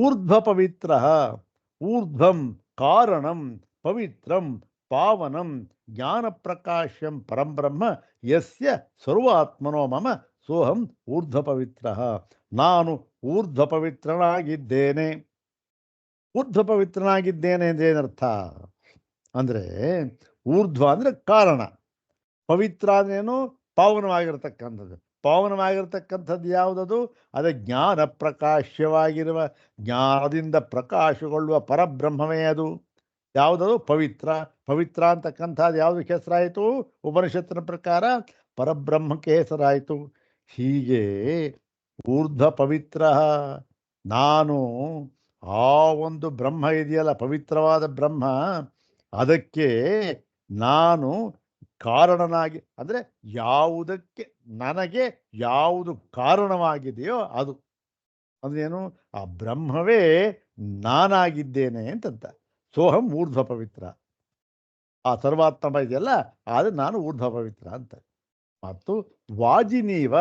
ಊರ್ಧ್ವ ಪವಿತ್ರ, ಊರ್ಧ್ವಂ ಕಾರಣಂ ಪವಿತ್ರಂ ಪಾವನಂ ಜ್ಞಾನ ಪ್ರಕಾಶ್ಯಂ ಪರಂಬ್ರಹ್ಮ ಯಸ್ಯ ಸರ್ವಾತ್ಮನೋ ಮಮ ಸೋಹಂ ಊರ್ಧ್ವ ಪವಿತ್ರ. ನಾನು ಊರ್ಧ್ವ ಪವಿತ್ರನಾಗಿದ್ದೇನೆ. ಊರ್ಧ್ವ ಪವಿತ್ರನಾಗಿದ್ದೇನೆ ಅಂದರೆ ಏನರ್ಥ ಅಂದರೆ, ಊರ್ಧ್ವ ಅಂದರೆ ಕಾರಣ, ಪವಿತ್ರ ಅಂದ್ರೇನು? ಪಾವನವಾಗಿರ್ತಕ್ಕಂಥದ್ದು. ಪಾವನವಾಗಿರ್ತಕ್ಕಂಥದ್ದು ಯಾವುದದು? ಅದೇ ಜ್ಞಾನ ಪ್ರಕಾಶ್ಯವಾಗಿರುವ, ಜ್ಞಾನದಿಂದ ಪ್ರಕಾಶಗೊಳ್ಳುವ ಪರಬ್ರಹ್ಮವೇ ಅದು. ಯಾವುದದು? ಪವಿತ್ರ. ಪವಿತ್ರ ಅಂತಕ್ಕಂಥದ್ದು ಯಾವುದಕ್ಕೆ ಹೆಸರಾಯಿತು? ಉಪನಿಷತ್ತಿನ ಪ್ರಕಾರ ಪರಬ್ರಹ್ಮಕ್ಕೆ ಹೆಸರಾಯಿತು. ಹೀಗೆ ಊರ್ಧ್ವ ಪವಿತ್ರ, ನಾನು ಆ ಒಂದು ಬ್ರಹ್ಮ ಇದೆಯಲ್ಲ, ಪವಿತ್ರವಾದ ಬ್ರಹ್ಮ, ಅದಕ್ಕೆ ನಾನು ಕಾರಣನಾಗಿ, ಅಂದರೆ ಯಾವುದಕ್ಕೆ ನನಗೆ ಯಾವುದು ಕಾರಣವಾಗಿದೆಯೋ ಅದು. ಅಂದ್ರೇನು? ಆ ಬ್ರಹ್ಮವೇ ನಾನಾಗಿದ್ದೇನೆ ಅಂತಂತ. ಸೋಹಂ ಊರ್ಧ್ವ ಪವಿತ್ರ. ಆ ಸರ್ವಾತ್ಮ ಇದೆಯಲ್ಲ, ಆದರೆ ನಾನು ಊರ್ಧ್ವ ಪವಿತ್ರ ಅಂತ. ಮತ್ತು ವಾಜಿನೀವ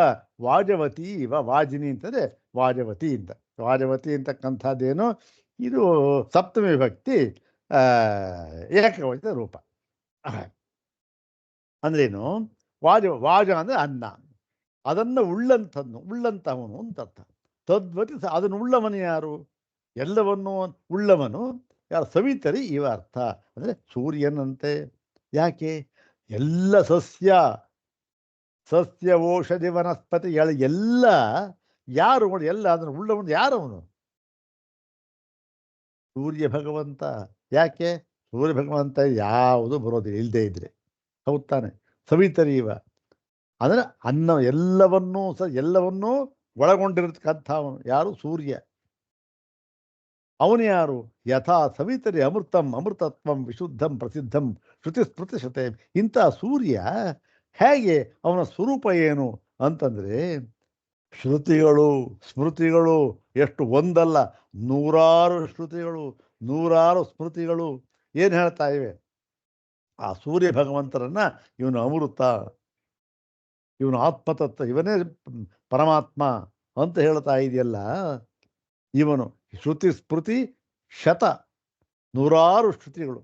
ವಾಜವತಿ ಇವ. ವಾಜಿನಿ ಅಂತಂದರೆ ವಾಜವತಿ ಅಂತ. ವಾಜವತಿ ಅಂತಕ್ಕಂಥದ್ದೇನು, ಇದು ಸಪ್ತಮಿ ವಿಭಕ್ತಿ ಏಕವಚನ ರೂಪ. ಅಂದ್ರೇನು, ವಾಜ ಅಂದರೆ ಅನ್ನ, ಅದನ್ನು ಉಳ್ಳಂತಹವನು ಅಂತ ಅರ್ಥ. ತದ್ವತಿ ಅದನ್ನು ಉಳ್ಳವನು ಯಾರು? ಎಲ್ಲವನ್ನೂ ಉಳ್ಳವನು ಯಾರು? ಸವಿತರಿ ಇವ ಅರ್ಥ. ಅಂದರೆ ಸೂರ್ಯನಂತೆ. ಯಾಕೆ? ಎಲ್ಲ ಸಸ್ಯ ಔಷಧಿ ವನಸ್ಪತಿ ಎಲ್ಲ ಯಾರು? ಎಲ್ಲ ಅದನ್ನು ಉಳ್ಳವನು ಯಾರವನು? ಸೂರ್ಯ ಭಗವಂತ. ಯಾಕೆ? ಸೂರ್ಯ ಭಗವಂತ ಯಾವುದು ಬರೋದಿಲ್ಲ ಇಲ್ಲದೆ ಇದ್ರೆ. ಹೌದು ತಾನೆ? ಸವಿತರೀವ ಅಂದರೆ ಅನ್ನ ಎಲ್ಲವನ್ನೂ ಒಳಗೊಂಡಿರತಕ್ಕಂಥವನು ಯಾರು? ಸೂರ್ಯ. ಅವನು ಯಾರು? ಯಥಾ ಸವಿತರಿ ಅಮೃತತ್ವಂ ವಿಶುದ್ಧಂ ಪ್ರಸಿದ್ಧಂ ಶ್ರುತಿ ಸ್ಮೃತಿಶತೆ. ಇಂಥ ಸೂರ್ಯ ಹೇಗೆ? ಅವನ ಸ್ವರೂಪ ಏನು ಅಂತಂದರೆ, ಶ್ರುತಿಗಳು ಸ್ಮೃತಿಗಳು ಎಷ್ಟು ಒಂದಲ್ಲ, ನೂರಾರು ಶ್ರುತಿಗಳು ನೂರಾರು ಸ್ಮೃತಿಗಳು ಏನು ಹೇಳ್ತಾ ಇವೆ? ಆ ಸೂರ್ಯ ಭಗವಂತರನ್ನ ಇವನು ಅಮೃತ, ಇವನು ಆತ್ಮತತ್ವ, ಇವನೇ ಪರಮಾತ್ಮ ಅಂತ ಹೇಳ್ತಾ ಇದೆಯಲ್ಲ. ಇವನು ಶ್ರುತಿ ಸ್ಮೃತಿ ಶತ ನೂರಾರು ಶ್ರುತಿಗಳು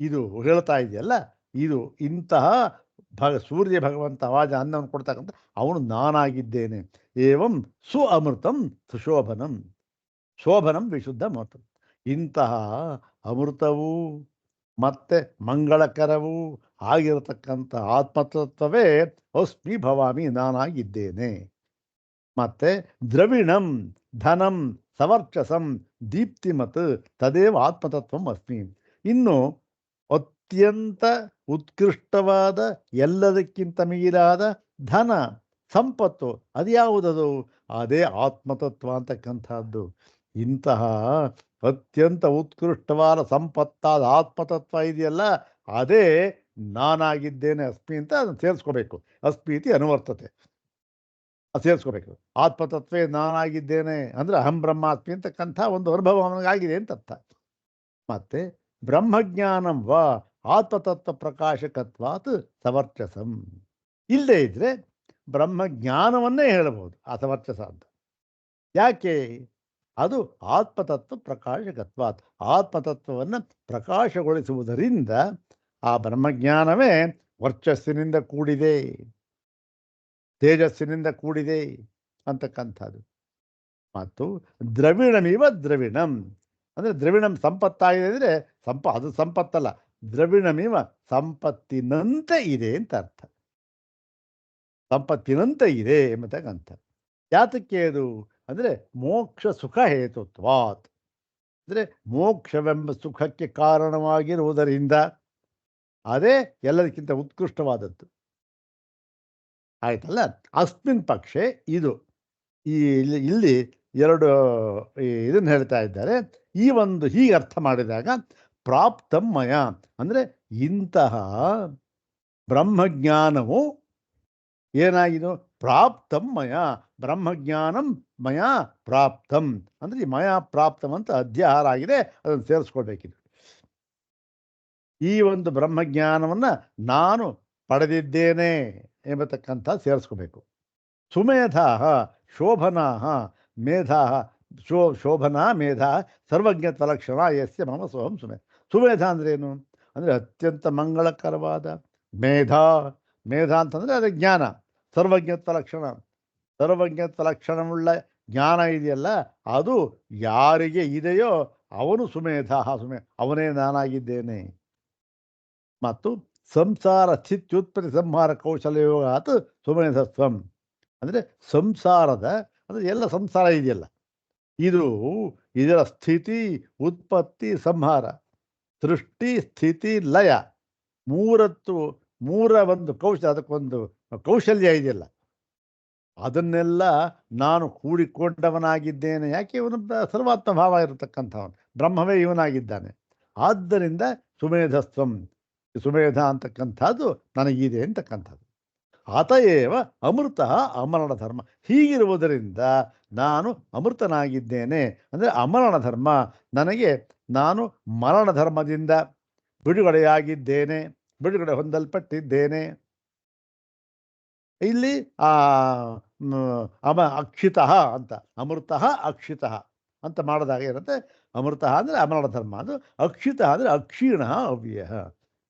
ಇದು ಹೇಳ್ತಾ ಇದೆಯಲ್ಲ, ಇದು ಇಂತಹ ಸೂರ್ಯ ಭಗವಂತ ವಾಜ ಅನ್ನವನ್ನು ಕೊಡ್ತಕ್ಕಂಥ ಅವನು ನಾನಾಗಿದ್ದೇನೆ. ಏವಂ ಅಮೃತಂ ಸುಶೋಭನಂ ಶೋಭನಂ ವಿಶುದ್ಧ ಅಮೃತ. ಇಂತಹ ಅಮೃತವೂ ಮತ್ತೆ ಮಂಗಳಕರವೂ ಆಗಿರತಕ್ಕಂಥ ಆತ್ಮತತ್ವವೇ ಅಸ್ಮಿ ಭವಾಮಿ, ನಾನಾಗಿದ್ದೇನೆ. ಮತ್ತೆ ದ್ರವಿಣಂ ಧನಂ ಸವರ್ಚಸಂ ದೀಪ್ತಿಮತ್ ತದೇವ ಆತ್ಮತತ್ವಂ ಅಸ್ಮಿ. ಇನ್ನು ಅತ್ಯಂತ ಉತ್ಕೃಷ್ಟವಾದ ಎಲ್ಲದಕ್ಕಿಂತ ಮೀರಾದ ಧನ ಸಂಪತ್ತು ಅದ್ಯಾವುದದು? ಅದೇ ಆತ್ಮತತ್ವ ಅಂತಕ್ಕಂಥದ್ದು. ಇಂತಹ ಅತ್ಯಂತ ಉತ್ಕೃಷ್ಟವಾದ ಸಂಪತ್ತಾದ ಆತ್ಮತತ್ವ ಇದೆಯಲ್ಲ, ಅದೇ ನಾನಾಗಿದ್ದೇನೆ ಅಸ್ಮಿ ಅಂತ ಅದನ್ನು ಸೇರಿಸ್ಕೋಬೇಕು. ಅಸ್ಮಿ ಇತಿ ಅನುವರ್ತತೆ, ಸೇರಿಸ್ಕೋಬೇಕು. ಆತ್ಮತತ್ವೇ ನಾನಾಗಿದ್ದೇನೆ ಅಂದರೆ ಅಹಂ ಬ್ರಹ್ಮಾಸ್ಮಿ ಅಂತಕ್ಕಂಥ ಒಂದು ಅನುಭವ ಅವನಿಗಾಗಿದೆ ಅಂತ ಅರ್ಥ. ಮತ್ತೆ ಬ್ರಹ್ಮಜ್ಞಾನಂ ವಾ ಆತ್ಮತತ್ವ ಪ್ರಕಾಶಕತ್ವಾತ್ ಸವರ್ಚಸಂ. ಇಲ್ಲದೇ ಇದ್ರೆ ಬ್ರಹ್ಮಜ್ಞಾನವನ್ನೇ ಹೇಳಬಹುದು ಆ ಸವರ್ಚಸ ಅಂತ. ಯಾಕೆ? ಅದು ಆತ್ಮತತ್ವ ಪ್ರಕಾಶಕತ್ವಾತ್, ಆತ್ಮತತ್ವವನ್ನು ಪ್ರಕಾಶಗೊಳಿಸುವುದರಿಂದ ಆ ಬ್ರಹ್ಮಜ್ಞಾನವೇ ವರ್ಚಸ್ಸಿನಿಂದ ಕೂಡಿದೆ, ತೇಜಸ್ಸಿನಿಂದ ಕೂಡಿದೆ ಅಂತಕ್ಕಂಥದ್ದು. ಮತ್ತು ದ್ರವಿಣಮಿವ ದ್ರವಿಣಂ ಅಂದರೆ ದ್ರವಿಣಂ ಸಂಪತ್ತಾಗಿದೆ ಅಂದರೆ ಅದು ಸಂಪತ್ತಲ್ಲ, ದ್ರವಿಣಮಿವ ಸಂಪತ್ತಿನಂತೆ ಇದೆ ಅಂತ ಅರ್ಥ. ಸಂಪತ್ತಿನಂತೆ ಇದೆ ಎಂಬತಕ್ಕಂಥ. ಯಾತಕ್ಕೆ ಅದು ಅಂದರೆ ಮೋಕ್ಷ ಸುಖ ಹೇತುತ್ವಾತ್, ಅಂದರೆ ಮೋಕ್ಷವೆಂಬ ಸುಖಕ್ಕೆ ಕಾರಣವಾಗಿರುವುದರಿಂದ ಅದೇ ಎಲ್ಲದಕ್ಕಿಂತ ಉತ್ಕೃಷ್ಟವಾದದ್ದು. ಆಯ್ತಲ್ಲ? ಅಸ್ಮಿನ್ ಪಕ್ಷೆ ಇದು ಇಲ್ಲಿ ಎರಡು ಇದನ್ನು ಹೇಳ್ತಾ ಇದ್ದಾರೆ. ಈ ಒಂದು ಹೀಗೆ ಅರ್ಥ ಮಾಡಿದಾಗ ಪ್ರಾಪ್ತಂ ಮಯ ಅಂದರೆ ಇಂತಹ ಬ್ರಹ್ಮಜ್ಞಾನವು ಏನಾಗಿದು? ಪ್ರಾಪ್ತಂ ಮಯ ಬ್ರಹ್ಮಜ್ಞಾನಂ ಮಯ ಪ್ರಾಪ್ತಂ ಅಂದರೆ ಈ ಮಯ ಪ್ರಾಪ್ತಂ ಅಂತ ಅಧ್ಯಾಹಾರ ಆಗಿದೆ, ಅದನ್ನು ಸೇರಿಸ್ಕೊಳ್ಬೇಕಿದೆ. ಈ ಒಂದು ಬ್ರಹ್ಮಜ್ಞಾನವನ್ನು ನಾನು ಪಡೆದಿದ್ದೇನೆ ಎಂಬತಕ್ಕಂಥ ಸೇರಿಸ್ಕೋಬೇಕು. ಸುಮೇಧಾ ಶೋಭನಾ ಮೇಧಾ ಶೋಭನಾ ಮೇಧಾ ಸರ್ವಜ್ಞತ್ವ ಲಕ್ಷಣ ಯಸ್ಯ ಮಮ ಸೋಹಂ ಸುಮೇಧ ಅಂದ್ರೇನು ಅಂದರೆ ಅತ್ಯಂತ ಮಂಗಳಕರವಾದ ಮೇಧಾ ಅಂತಂದರೆ ಅದು ಜ್ಞಾನ. ಸರ್ವಜ್ಞತ್ವ ಲಕ್ಷಣವುಳ್ಳ ಜ್ಞಾನ ಇದೆಯಲ್ಲ, ಅದು ಯಾರಿಗೆ ಇದೆಯೋ ಅವನು ಸುಮೇಧ, ಅವನೇ ನಾನಾಗಿದ್ದೇನೆ. ಮತ್ತು ಸಂಸಾರ ಸ್ಥಿತ್ಯುತ್ಪತ್ತಿ ಸಂಹಾರ ಕೌಶಲ್ಯೋಗಾತ್ ಸುಮೇಧಸ್ವಂ ಅಂದರೆ ಸಂಸಾರದ ಅಂದರೆ ಎಲ್ಲ ಸಂಸಾರ ಇದೆಯಲ್ಲ, ಇದರ ಸ್ಥಿತಿ ಉತ್ಪತ್ತಿ ಸಂಹಾರ, ಸೃಷ್ಟಿ ಸ್ಥಿತಿ ಲಯ ಮೂರ ಒಂದು ಅದಕ್ಕೊಂದು ಕೌಶಲ್ಯ ಇದೆಯಲ್ಲ, ಅದನ್ನೆಲ್ಲ ನಾನು ಕೂಡಿಕೊಂಡವನಾಗಿದ್ದೇನೆ. ಯಾಕೆ? ಇವನು ಸರ್ವಾತ್ಮ ಭಾವ ಇರತಕ್ಕಂಥವನು, ಬ್ರಹ್ಮವೇ ಇವನಾಗಿದ್ದಾನೆ. ಆದ್ದರಿಂದ ಸುಮೇಧ ಅಂತಕ್ಕಂಥದ್ದು ನನಗಿದೆ ಅಂತಕ್ಕಂಥದ್ದು. ಅತಯೇವ ಅಮೃತ ಅಮರಣ ಧರ್ಮ. ಹೀಗಿರುವುದರಿಂದ ನಾನು ಅಮೃತನಾಗಿದ್ದೇನೆ. ಅಂದರೆ ಅಮರಣ ಧರ್ಮ. ನನಗೆ ನಾನು ಮರಣ ಧರ್ಮದಿಂದ ಬಿಡುಗಡೆಯಾಗಿದ್ದೇನೆ, ಬಿಡುಗಡೆ ಹೊಂದಲ್ಪಟ್ಟಿದ್ದೇನೆ. ಇಲ್ಲಿ ಆ ಅಕ್ಷಿತಃ ಅಂತ, ಅಮೃತಃ ಅಕ್ಷಿತಃ ಅಂತ ಮಾಡಿದಾಗ ಏನಂತೆ, ಅಮೃತಃ ಅಂದರೆ ಅಮರಣ ಧರ್ಮ, ಅದು ಅಕ್ಷಿತಃ ಅಂದರೆ ಅಕ್ಷೀಣ ಅವ್ಯಯ.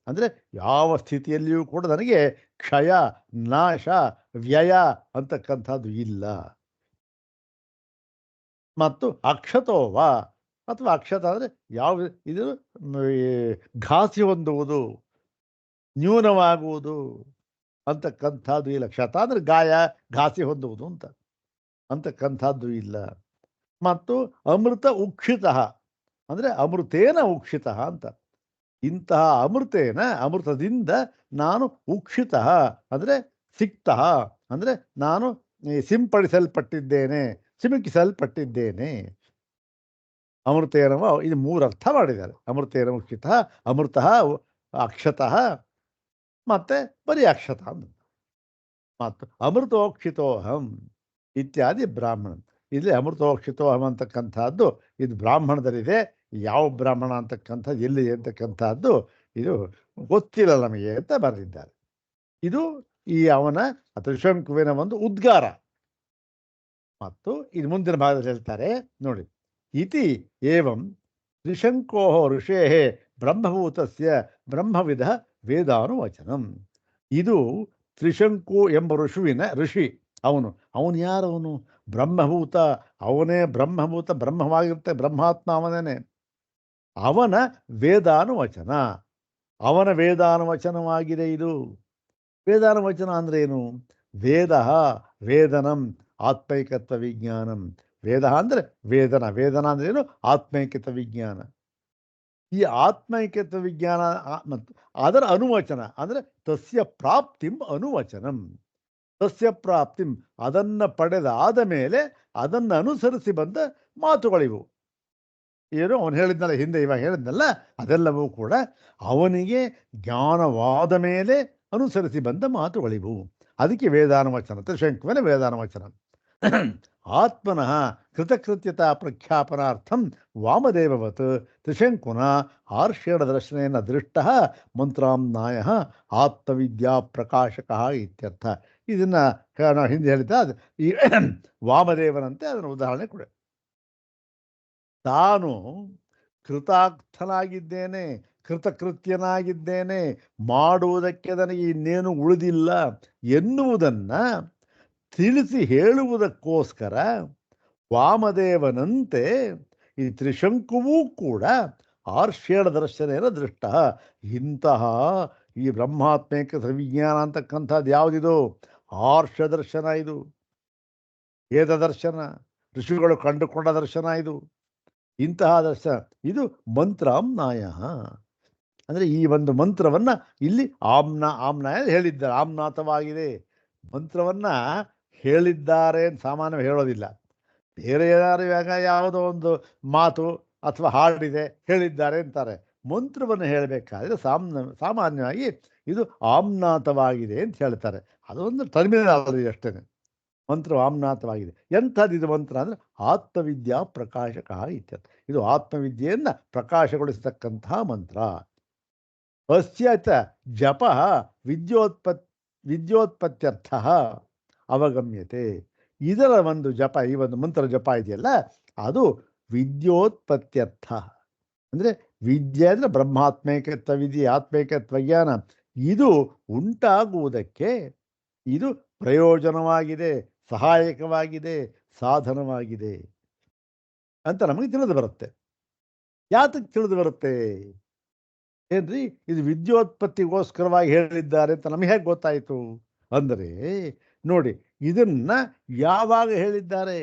ಅಂದರೆ ಯಾವ ಸ್ಥಿತಿಯಲ್ಲಿಯೂ ಕೂಡ ನನಗೆ ಕ್ಷಯ, ನಾಶ, ವ್ಯಯ ಅಂತಕ್ಕಂಥದ್ದು ಇಲ್ಲ. ಮತ್ತು ಅಕ್ಷತೋವ ಅಥವಾ ಅಕ್ಷತ ಅಂದರೆ ಯಾವ ಇದು ಘಾಸಿ ಹೊಂದುವುದು, ನ್ಯೂನವಾಗುವುದು ಅಂತಕ್ಕಂಥದ್ದು ಇಲ್ಲ. ಕ್ಷತ ಅಂದರೆ ಗಾಯ, ಘಾಸಿ ಹೊಂದುವುದು ಅಂತಕ್ಕಂಥದ್ದು ಇಲ್ಲ. ಮತ್ತು ಅಮೃತ ಉಕ್ಷಿತ ಅಂದರೆ ಅಮೃತೇನ ಉಕ್ಷಿತ ಅಂತ. ಇಂತಹ ಅಮೃತದಿಂದ ನಾನು ಉಕ್ಷಿತ ಅಂದರೆ ಸಿಕ್ತ ಅಂದರೆ ನಾನು ಸಿಂಪಡಿಸಲ್ಪಟ್ಟಿದ್ದೇನೆ, ಚಿಮುಕಿಸಲ್ಪಟ್ಟಿದ್ದೇನೆ. ಅಮೃತೇನವ ಇದು 3 ಅರ್ಥ ಮಾಡಿದ್ದಾರೆ. ಅಮೃತೇನ ಉಕ್ಷಿತ, ಅಮೃತ, ಅಕ್ಷತಃ ಮತ್ತೆ ಬರೀ ಅಕ್ಷತ ಅಂತ. ಮತ್ತು ಅಮೃತೋಕ್ಷಿತೋಹಂ ಇತ್ಯಾದಿ ಬ್ರಾಹ್ಮಣ. ಇಲ್ಲಿ ಅಮೃತೋಕ್ಷಿತೋಹಂ ಅಂತಕ್ಕಂಥದ್ದು ಇದು ಬ್ರಾಹ್ಮಣದಲ್ಲಿದೆ. ಯಾವ ಬ್ರಾಹ್ಮಣ ಅಂತಕ್ಕಂಥದ್ದು ಎಲ್ಲಿದೆ ಅಂತಕ್ಕಂಥದ್ದು ಇದು ಗೊತ್ತಿಲ್ಲ ನಮಗೆ ಅಂತ ಬರೆದಿದ್ದಾರೆ. ಇದು ಈ ಅವನ ತ್ರಿಶಂಕುವಿನ ಒಂದು ಉದ್ಗಾರ. ಮತ್ತು ಇದು ಮುಂದಿನ ಭಾಗದಲ್ಲಿ ಹೇಳ್ತಾರೆ ನೋಡಿ, ಇತಿ ಏವಂ ತ್ರಿಶಂಕೋ ಋಷೇ ಬ್ರಹ್ಮಭೂತಸ್ಯ ಬ್ರಹ್ಮವಿಧ ವೇದಾನುವಚನಂ. ಇದು ತ್ರಿಶಂಕು ಎಂಬ ಋಷಿ ಅವನು ಯಾರವನು? ಬ್ರಹ್ಮಭೂತ. ಅವನೇ ಬ್ರಹ್ಮಭೂತ, ಬ್ರಹ್ಮವಾಗಿರುತ್ತೆ, ಬ್ರಹ್ಮಾತ್ಮ ಅವನೇನೆ. ಅವನ ವೇದಾನುವಚನ, ಅವನ ವೇದಾನುವಚನವಾಗಿದೆ ಇದು. ವೇದಾನುವಚನ ಅಂದ್ರೆ ಏನು? ವೇದನಂ ಆತ್ಮೈಕತ್ವ ವಿಜ್ಞಾನಂ. ವೇದ ಅಂದರೆ ವೇದನ ಅಂದ್ರೆ ಏನು? ಆತ್ಮೈಕ್ಯತ ವಿಜ್ಞಾನ. ಈ ಆತ್ಮೈಕ್ಯತ್ವ ವಿಜ್ಞಾನ ಮತ್ತು ಅದರ ಅನುವಚನ ಅಂದರೆ ತಸ್ಯ ಪ್ರಾಪ್ತಿಂ ಅನುವಚನಂ. ತಸ್ಯ ಪ್ರಾಪ್ತಿಂ ಅದನ್ನು ಪಡೆದಾದ ಮೇಲೆ ಅದನ್ನು ಅನುಸರಿಸಿ ಬಂದ ಮಾತುಗಳಿವು. ಏನು ಅವನು ಹೇಳಿದ್ನಲ್ಲ ಹಿಂದೆ, ಇವಾಗ ಹೇಳಿದ್ನಲ್ಲ, ಅದೆಲ್ಲವೂ ಕೂಡ ಅವನಿಗೆ ಜ್ಞಾನವಾದ ಮೇಲೆ ಅನುಸರಿಸಿ ಬಂದ ಮಾತುಗಳಿವು. ಅದಕ್ಕೆ ವೇದಾನುವಚನ, ತ್ರಿಶಂಕುವಿನ ವೇದಾನುವಚನ. ಆತ್ಮನಃ ಕೃತಕೃತ್ಯತಾ ಪ್ರಖ್ಯಾಪನಾರ್ಥಂ ವಾಮದೇವವತ್ ತ್ರಿಶಂಕುನ ಆರ್ಷೇಣ ದರ್ಶನೇನ ದೃಷ್ಟಃ ಮಂತ್ರಾಂನಾಯ ಆತ್ಮವಿದ್ಯಾ ಪ್ರಕಾಶಕ ಇತ್ಯರ್ಥ. ಇದನ್ನು ನಾವು ಹಿಂದೆ ಹೇಳಿದ್ದ ಈ ವಾಮದೇವನಂತೆ ಅದನ್ನು ಉದಾಹರಣೆ ಕೊಡ. ತಾನು ಕೃತಾರ್ಥನಾಗಿದ್ದೇನೆ, ಕೃತಕೃತ್ಯನಾಗಿದ್ದೇನೆ, ಮಾಡುವುದಕ್ಕೆ ನನಗೆ ಇನ್ನೇನು ಉಳಿದಿಲ್ಲ ಎನ್ನುವುದನ್ನು ತಿಳಿಸಿ ಹೇಳುವುದಕ್ಕೋಸ್ಕರ ವಾಮದೇವನಂತೆ ಈ ತ್ರಿಶಂಕುವೂ ಕೂಡ ಆರ್ಷೇಣ ದರ್ಶನೇನ ದೃಷ್ಟ. ಇಂತಹ ಈ ಬ್ರಹ್ಮಾತ್ಮಕ ವಿಜ್ಞಾನ ಅಂತಕ್ಕಂಥದ್ದು ಯಾವುದಿದು? ಆರ್ಷ ದರ್ಶನ. ಇದು ವೇದ ದರ್ಶನ, ಋಷಿಗಳು ಕಂಡುಕೊಂಡ ದರ್ಶನ. ಇಂತಹ ದರ್ಶನ ಇದು ಮಂತ್ರಾಂನಾಯ. ಅಂದರೆ ಈ ಒಂದು ಮಂತ್ರವನ್ನು ಇಲ್ಲಿ ಆಮ್ನಾಯ ಹೇಳಿದ್ದಾರೆ, ಆಮ್ನಾಥವಾಗಿದೆ. ಮಂತ್ರವನ್ನು ಹೇಳಿದ್ದಾರೆ ಅಂತ ಸಾಮಾನ್ಯವಾಗಿ ಹೇಳೋದಿಲ್ಲ. ಬೇರೆ ಏನಾದ್ರು ಇವಾಗ ಯಾವುದೋ ಒಂದು ಮಾತು ಅಥವಾ ಹಾಡಿದೆ ಹೇಳಿದ್ದಾರೆ ಅಂತಾರೆ. ಮಂತ್ರವನ್ನು ಹೇಳಬೇಕಾದ್ರೆ ಸಾಮಾನ್ಯವಾಗಿ ಇದು ಆಮ್ನಾಥವಾಗಿದೆ ಅಂತ ಹೇಳ್ತಾರೆ. ಅದೊಂದು ಟರ್ಮಿನಾಲಜಿ ಅಷ್ಟೇ. ಮಂತ್ರ ಆಮ್ನಾಥವಾಗಿದೆ. ಎಂಥದ್ದು ಇದು ಮಂತ್ರ ಅಂದರೆ ಆತ್ಮವಿದ್ಯಾ ಪ್ರಕಾಶಕ ಇತ್ಯರ್ಥ. ಇದು ಆತ್ಮವಿದ್ಯೆಯನ್ನು ಪ್ರಕಾಶಗೊಳಿಸತಕ್ಕಂತಹ ಮಂತ್ರ. ಅಸ್ಯ ಜಪ ವಿದ್ಯೋತ್ಪತ್ತ್ಯರ್ಥ ಅವಗಮ್ಯತೆ. ಇದರ ಒಂದು ಜಪ, ಈ ಒಂದು ಮಂತ್ರ ಜಪ ಇದೆಯಲ್ಲ, ಅದು ವಿದ್ಯೋತ್ಪತ್ತ್ಯರ್ಥ. ಅಂದರೆ ವಿದ್ಯೆ ಅಂದರೆ ಬ್ರಹ್ಮಾತ್ಮೈಕತ್ವ ವಿದ್ಯೆ, ಆತ್ಮೈಕತ್ವ ಜ್ಞಾನ, ಇದು ಉಂಟಾಗುವುದಕ್ಕೆ ಇದು ಪ್ರಯೋಜನವಾಗಿದೆ, ಸಹಾಯಕವಾಗಿದೆ, ಸಾಧನವಾಗಿದೆ ಅಂತ ನಮಗೆ ತಿಳಿದು ಬರುತ್ತೆ. ಯಾತಕ್ಕೆ ತಿಳಿದು ಬರುತ್ತೆ ಏನ್ರಿ? ಇದು ವಿದ್ಯೋತ್ಪತ್ತಿಗೋಸ್ಕರವಾಗಿ ಹೇಳಿದ್ದಾರೆ ಅಂತ ನಮಗೆ ಹೇಗೆ ಗೊತ್ತಾಯಿತು ಅಂದರೆ ನೋಡಿ, ಇದನ್ನ ಯಾವಾಗ ಹೇಳಿದ್ದಾರೆ?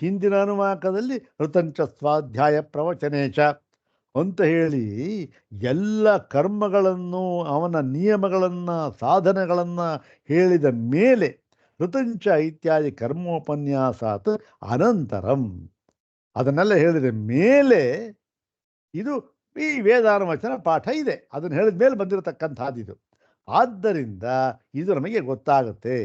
ಹಿಂದಿನ ಅನುವಾಕದಲ್ಲಿ ಋತಂಚ ಸ್ವಾಧ್ಯಾಯ ಪ್ರವಚನೇಚ ಅಂತ ಹೇಳಿ ಎಲ್ಲ ಕರ್ಮಗಳನ್ನು, ಅವನ ನಿಯಮಗಳನ್ನು, ಸಾಧನೆಗಳನ್ನು ಹೇಳಿದ ಮೇಲೆ ಋತಂಚ ಇತ್ಯಾದಿ ಕರ್ಮೋಪನ್ಯಾಸಾತ್ ಅನಂತರಂ, ಅದನ್ನೆಲ್ಲ ಹೇಳಿದ ಮೇಲೆ ಇದು ಈ ವೇದಾನುವಚನ ಪಾಠ ಇದೆ. ಅದನ್ನು ಹೇಳಿದ ಮೇಲೆ ಬಂದಿರತಕ್ಕಂಥದ್ದು ಇದು. ಆದ್ದರಿಂದ ಇದು ನಮಗೆ ಗೊತ್ತಾಗುತ್ತೆ.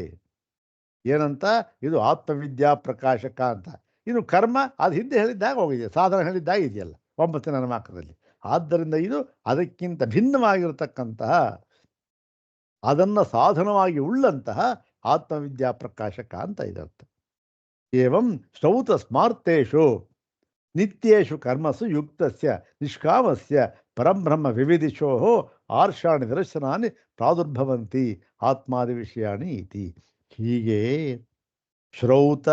ಏನಂತ? ಇದು ಆತ್ಮವಿದ್ಯಾ ಪ್ರಕಾಶಕ ಅಂತ. ಇನ್ನು ಕರ್ಮ ಅದು ಹಿಂದೆ ಹೇಳಿದ್ದಾಗ ಹೋಗಿದೆ, ಸಾಧನ ಹೇಳಿದ್ದಾಗ ಇದೆಯಲ್ಲ 9ನೇ ಅನುವಾಕದಲ್ಲಿ. ಆದ್ದರಿಂದ ಇದು ಅದಕ್ಕಿಂತ ಭಿನ್ನವಾಗಿರತಕ್ಕಂತಹ, ಅದನ್ನು ಸಾಧನವಾಗಿ ಉಳ್ಳಂತಹ ಆತ್ಮವಿದ್ಯಾ ಪ್ರಕಾಶಕ ಅಂತ ಇದರ್ಥ. ಏವಂ ಶ್ರೌತ ಸ್ಮಾರ್ತೇಶು ನಿತ್ಯೇಷು ಕರ್ಮಸು ಯುಕ್ತಸ್ಯ ನಿಷ್ಕಾಮಸ್ಯ ಪರಬ್ರಹ್ಮ ವಿವಿಧಿಶೋ ಆರ್ಷಾಣಿ ದರ್ಶನಾನಿ ಪ್ರಾದುರ್ಭವಂತಿ ಆತ್ಮಾದಿ ವಿಷಯಾಣಿ ಇತಿ. ಹೀಗೆ ಶ್ರೌತ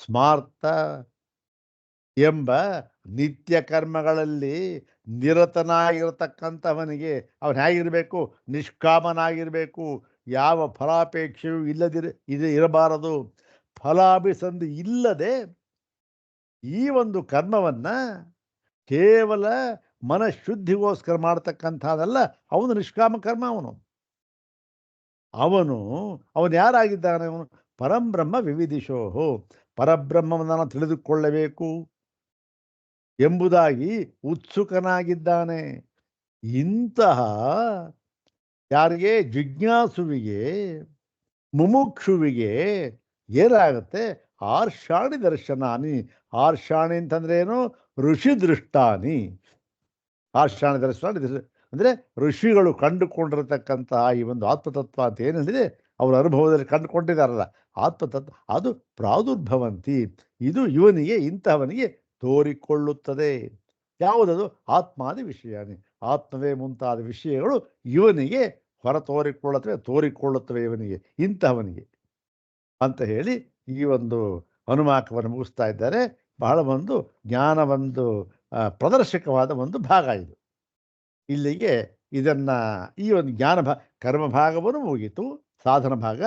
ಸ್ಮಾರ್ತ ಎಂಬ ನಿತ್ಯ ಕರ್ಮಗಳಲ್ಲಿ ನಿರತನಾಗಿರತಕ್ಕಂಥವನಿಗೆ ಅವನು ಹೇಗಿರಬೇಕು? ನಿಷ್ಕಾಮನಾಗಿರಬೇಕು. ಯಾವ ಫಲಾಪೇಕ್ಷೆಯೂ ಇರಬಾರದು. ಫಲಾಭಿಸಂಧಿ ಇಲ್ಲದೆ ಈ ಒಂದು ಕರ್ಮವನ್ನ ಕೇವಲ ಮನಃಶುದ್ಧಿಗೋಸ್ಕರ ಮಾಡ್ತಕ್ಕಂಥದ್ದಲ್ಲ, ಅವನು ನಿಷ್ಕಾಮ ಕರ್ಮ. ಅವನು ಯಾರಾಗಿದ್ದಾನೆ? ಅವನು ಪರಂಬ್ರಹ್ಮ ವಿವಿಧಿಶೋಹೋ, ಪರಬ್ರಹ್ಮವನ್ನು ತಿಳಿದುಕೊಳ್ಳಬೇಕು ಎಂಬುದಾಗಿ ಉತ್ಸುಕನಾಗಿದ್ದಾನೆ. ಇಂತಹ ಯಾರಿಗೆ? ಜಿಜ್ಞಾಸುವಿಗೆ, ಮುಮುಕ್ಷುವಿಗೆ ಏನಾಗುತ್ತೆ? ಆರ್ಷಾಣಿ ದರ್ಶನಾನಿ. ಆರ್ಷಾಣಿ ಅಂತಂದ್ರೆ ಏನು? ಋಷಿ ದೃಷ್ಟಾನಿ. ಆರ್ಷಾಣಿ ದರ್ಶನ ಅಂದರೆ ಋಷಿಗಳು ಕಂಡುಕೊಂಡಿರತಕ್ಕಂತಹ ಈ ಒಂದು ಆತ್ಮತತ್ವ ಅಂತ ಏನು ಹೇಳಿದೆ, ಅವರ ಅನುಭವದಲ್ಲಿ ಕಂಡುಕೊಂಡಿದ್ದಾರಲ್ಲ ಆತ್ಮತತ್ವ, ಅದು ಪ್ರಾದುರ್ಭವಂತಿ. ಇದು ಇವನಿಗೆ, ಇಂತಹವನಿಗೆ ತೋರಿಕೊಳ್ಳುತ್ತದೆ. ಯಾವುದದು? ಆತ್ಮಾದಿ ವಿಷಯಾನಿ. ಆತ್ಮವೇ ಮುಂತಾದ ವಿಷಯಗಳು ಇವನಿಗೆ ಹೊರ ತೋರಿಕೊಳ್ಳುತ್ತವೆ ಇವನಿಗೆ, ಇಂತಹವನಿಗೆ ಅಂತ ಹೇಳಿ ಈ ಒಂದು ಅನುವಾಕವನ್ನು ಮುಗಿಸ್ತಾ ಇದ್ದಾರೆ. ಬಹಳ ಒಂದು ಜ್ಞಾನ, ಒಂದು ಪ್ರದರ್ಶಕವಾದ ಒಂದು ಭಾಗ ಇದು. ಇಲ್ಲಿಗೆ ಈ ಒಂದು ಕರ್ಮ ಭಾಗವನ್ನು ಮುಗೀತು, ಸಾಧನ ಭಾಗ,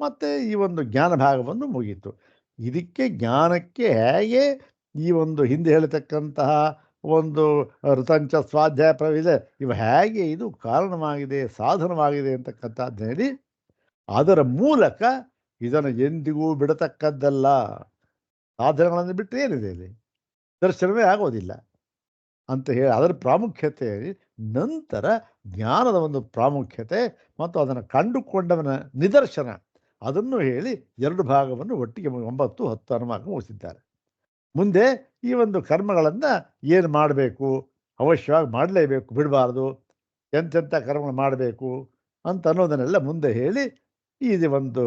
ಮತ್ತು ಈ ಒಂದು ಜ್ಞಾನ ಭಾಗವನ್ನು ಮುಗೀತು. ಇದಕ್ಕೆ ಜ್ಞಾನಕ್ಕೆ ಹೇಗೆ ಈ ಒಂದು ಹಿಂದೆ ಹೇಳತಕ್ಕಂತಹ ಒಂದು ಋತಂಚ ಸ್ವಾಧ್ಯಾಯ ಪ್ರವಿದೆ, ಇವು ಹೇಗೆ ಇದು ಕಾರಣವಾಗಿದೆ, ಸಾಧನವಾಗಿದೆ ಅಂತಕ್ಕಂಥದ್ದು ಹೇಳಿ, ಅದರ ಮೂಲಕ ಇದನ್ನು ಎಂದಿಗೂ ಬಿಡತಕ್ಕದ್ದಲ್ಲ. ಸಾಧನಗಳನ್ನು ಬಿಟ್ಟರೆ ಏನಿದೆ ಇಲ್ಲಿ? ದರ್ಶನವೇ ಆಗೋದಿಲ್ಲ ಅಂತ ಹೇಳಿ ಅದರ ಪ್ರಾಮುಖ್ಯತೆ, ನಂತರ ಜ್ಞಾನದ ಒಂದು ಪ್ರಾಮುಖ್ಯತೆ ಮತ್ತು ಅದನ್ನು ಕಂಡುಕೊಂಡವನ ನಿದರ್ಶನ, ಅದನ್ನು ಹೇಳಿ 2 ಭಾಗವನ್ನು ಒಟ್ಟಿಗೆ 9, 10 ಅನುವಾಕ ಮುಗಿಸಿದ್ದಾರೆ. ಮುಂದೆ ಈ ಒಂದು ಕರ್ಮಗಳನ್ನು ಏನು ಮಾಡಬೇಕು, ಅವಶ್ಯವಾಗಿ ಮಾಡಲೇಬೇಕು, ಬಿಡಬಾರ್ದು, ಎಂತೆಂಥ ಕರ್ಮಗಳು ಮಾಡಬೇಕು ಅಂತ ಅನ್ನೋದನ್ನೆಲ್ಲ ಮುಂದೆ ಹೇಳಿ ಈ ಒಂದು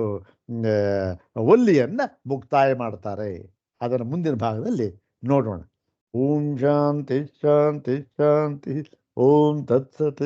ಒಲ್ಲಿಯನ್ನು ಮುಕ್ತಾಯ ಮಾಡ್ತಾರೆ. ಅದನ್ನು ಮುಂದಿನ ಭಾಗದಲ್ಲಿ ನೋಡೋಣ. ಓಂ ಶಾಂತಿ ಶಾಂತಿ ಶಾಂತಿ. ಓಂ ತತ್ಸತ್.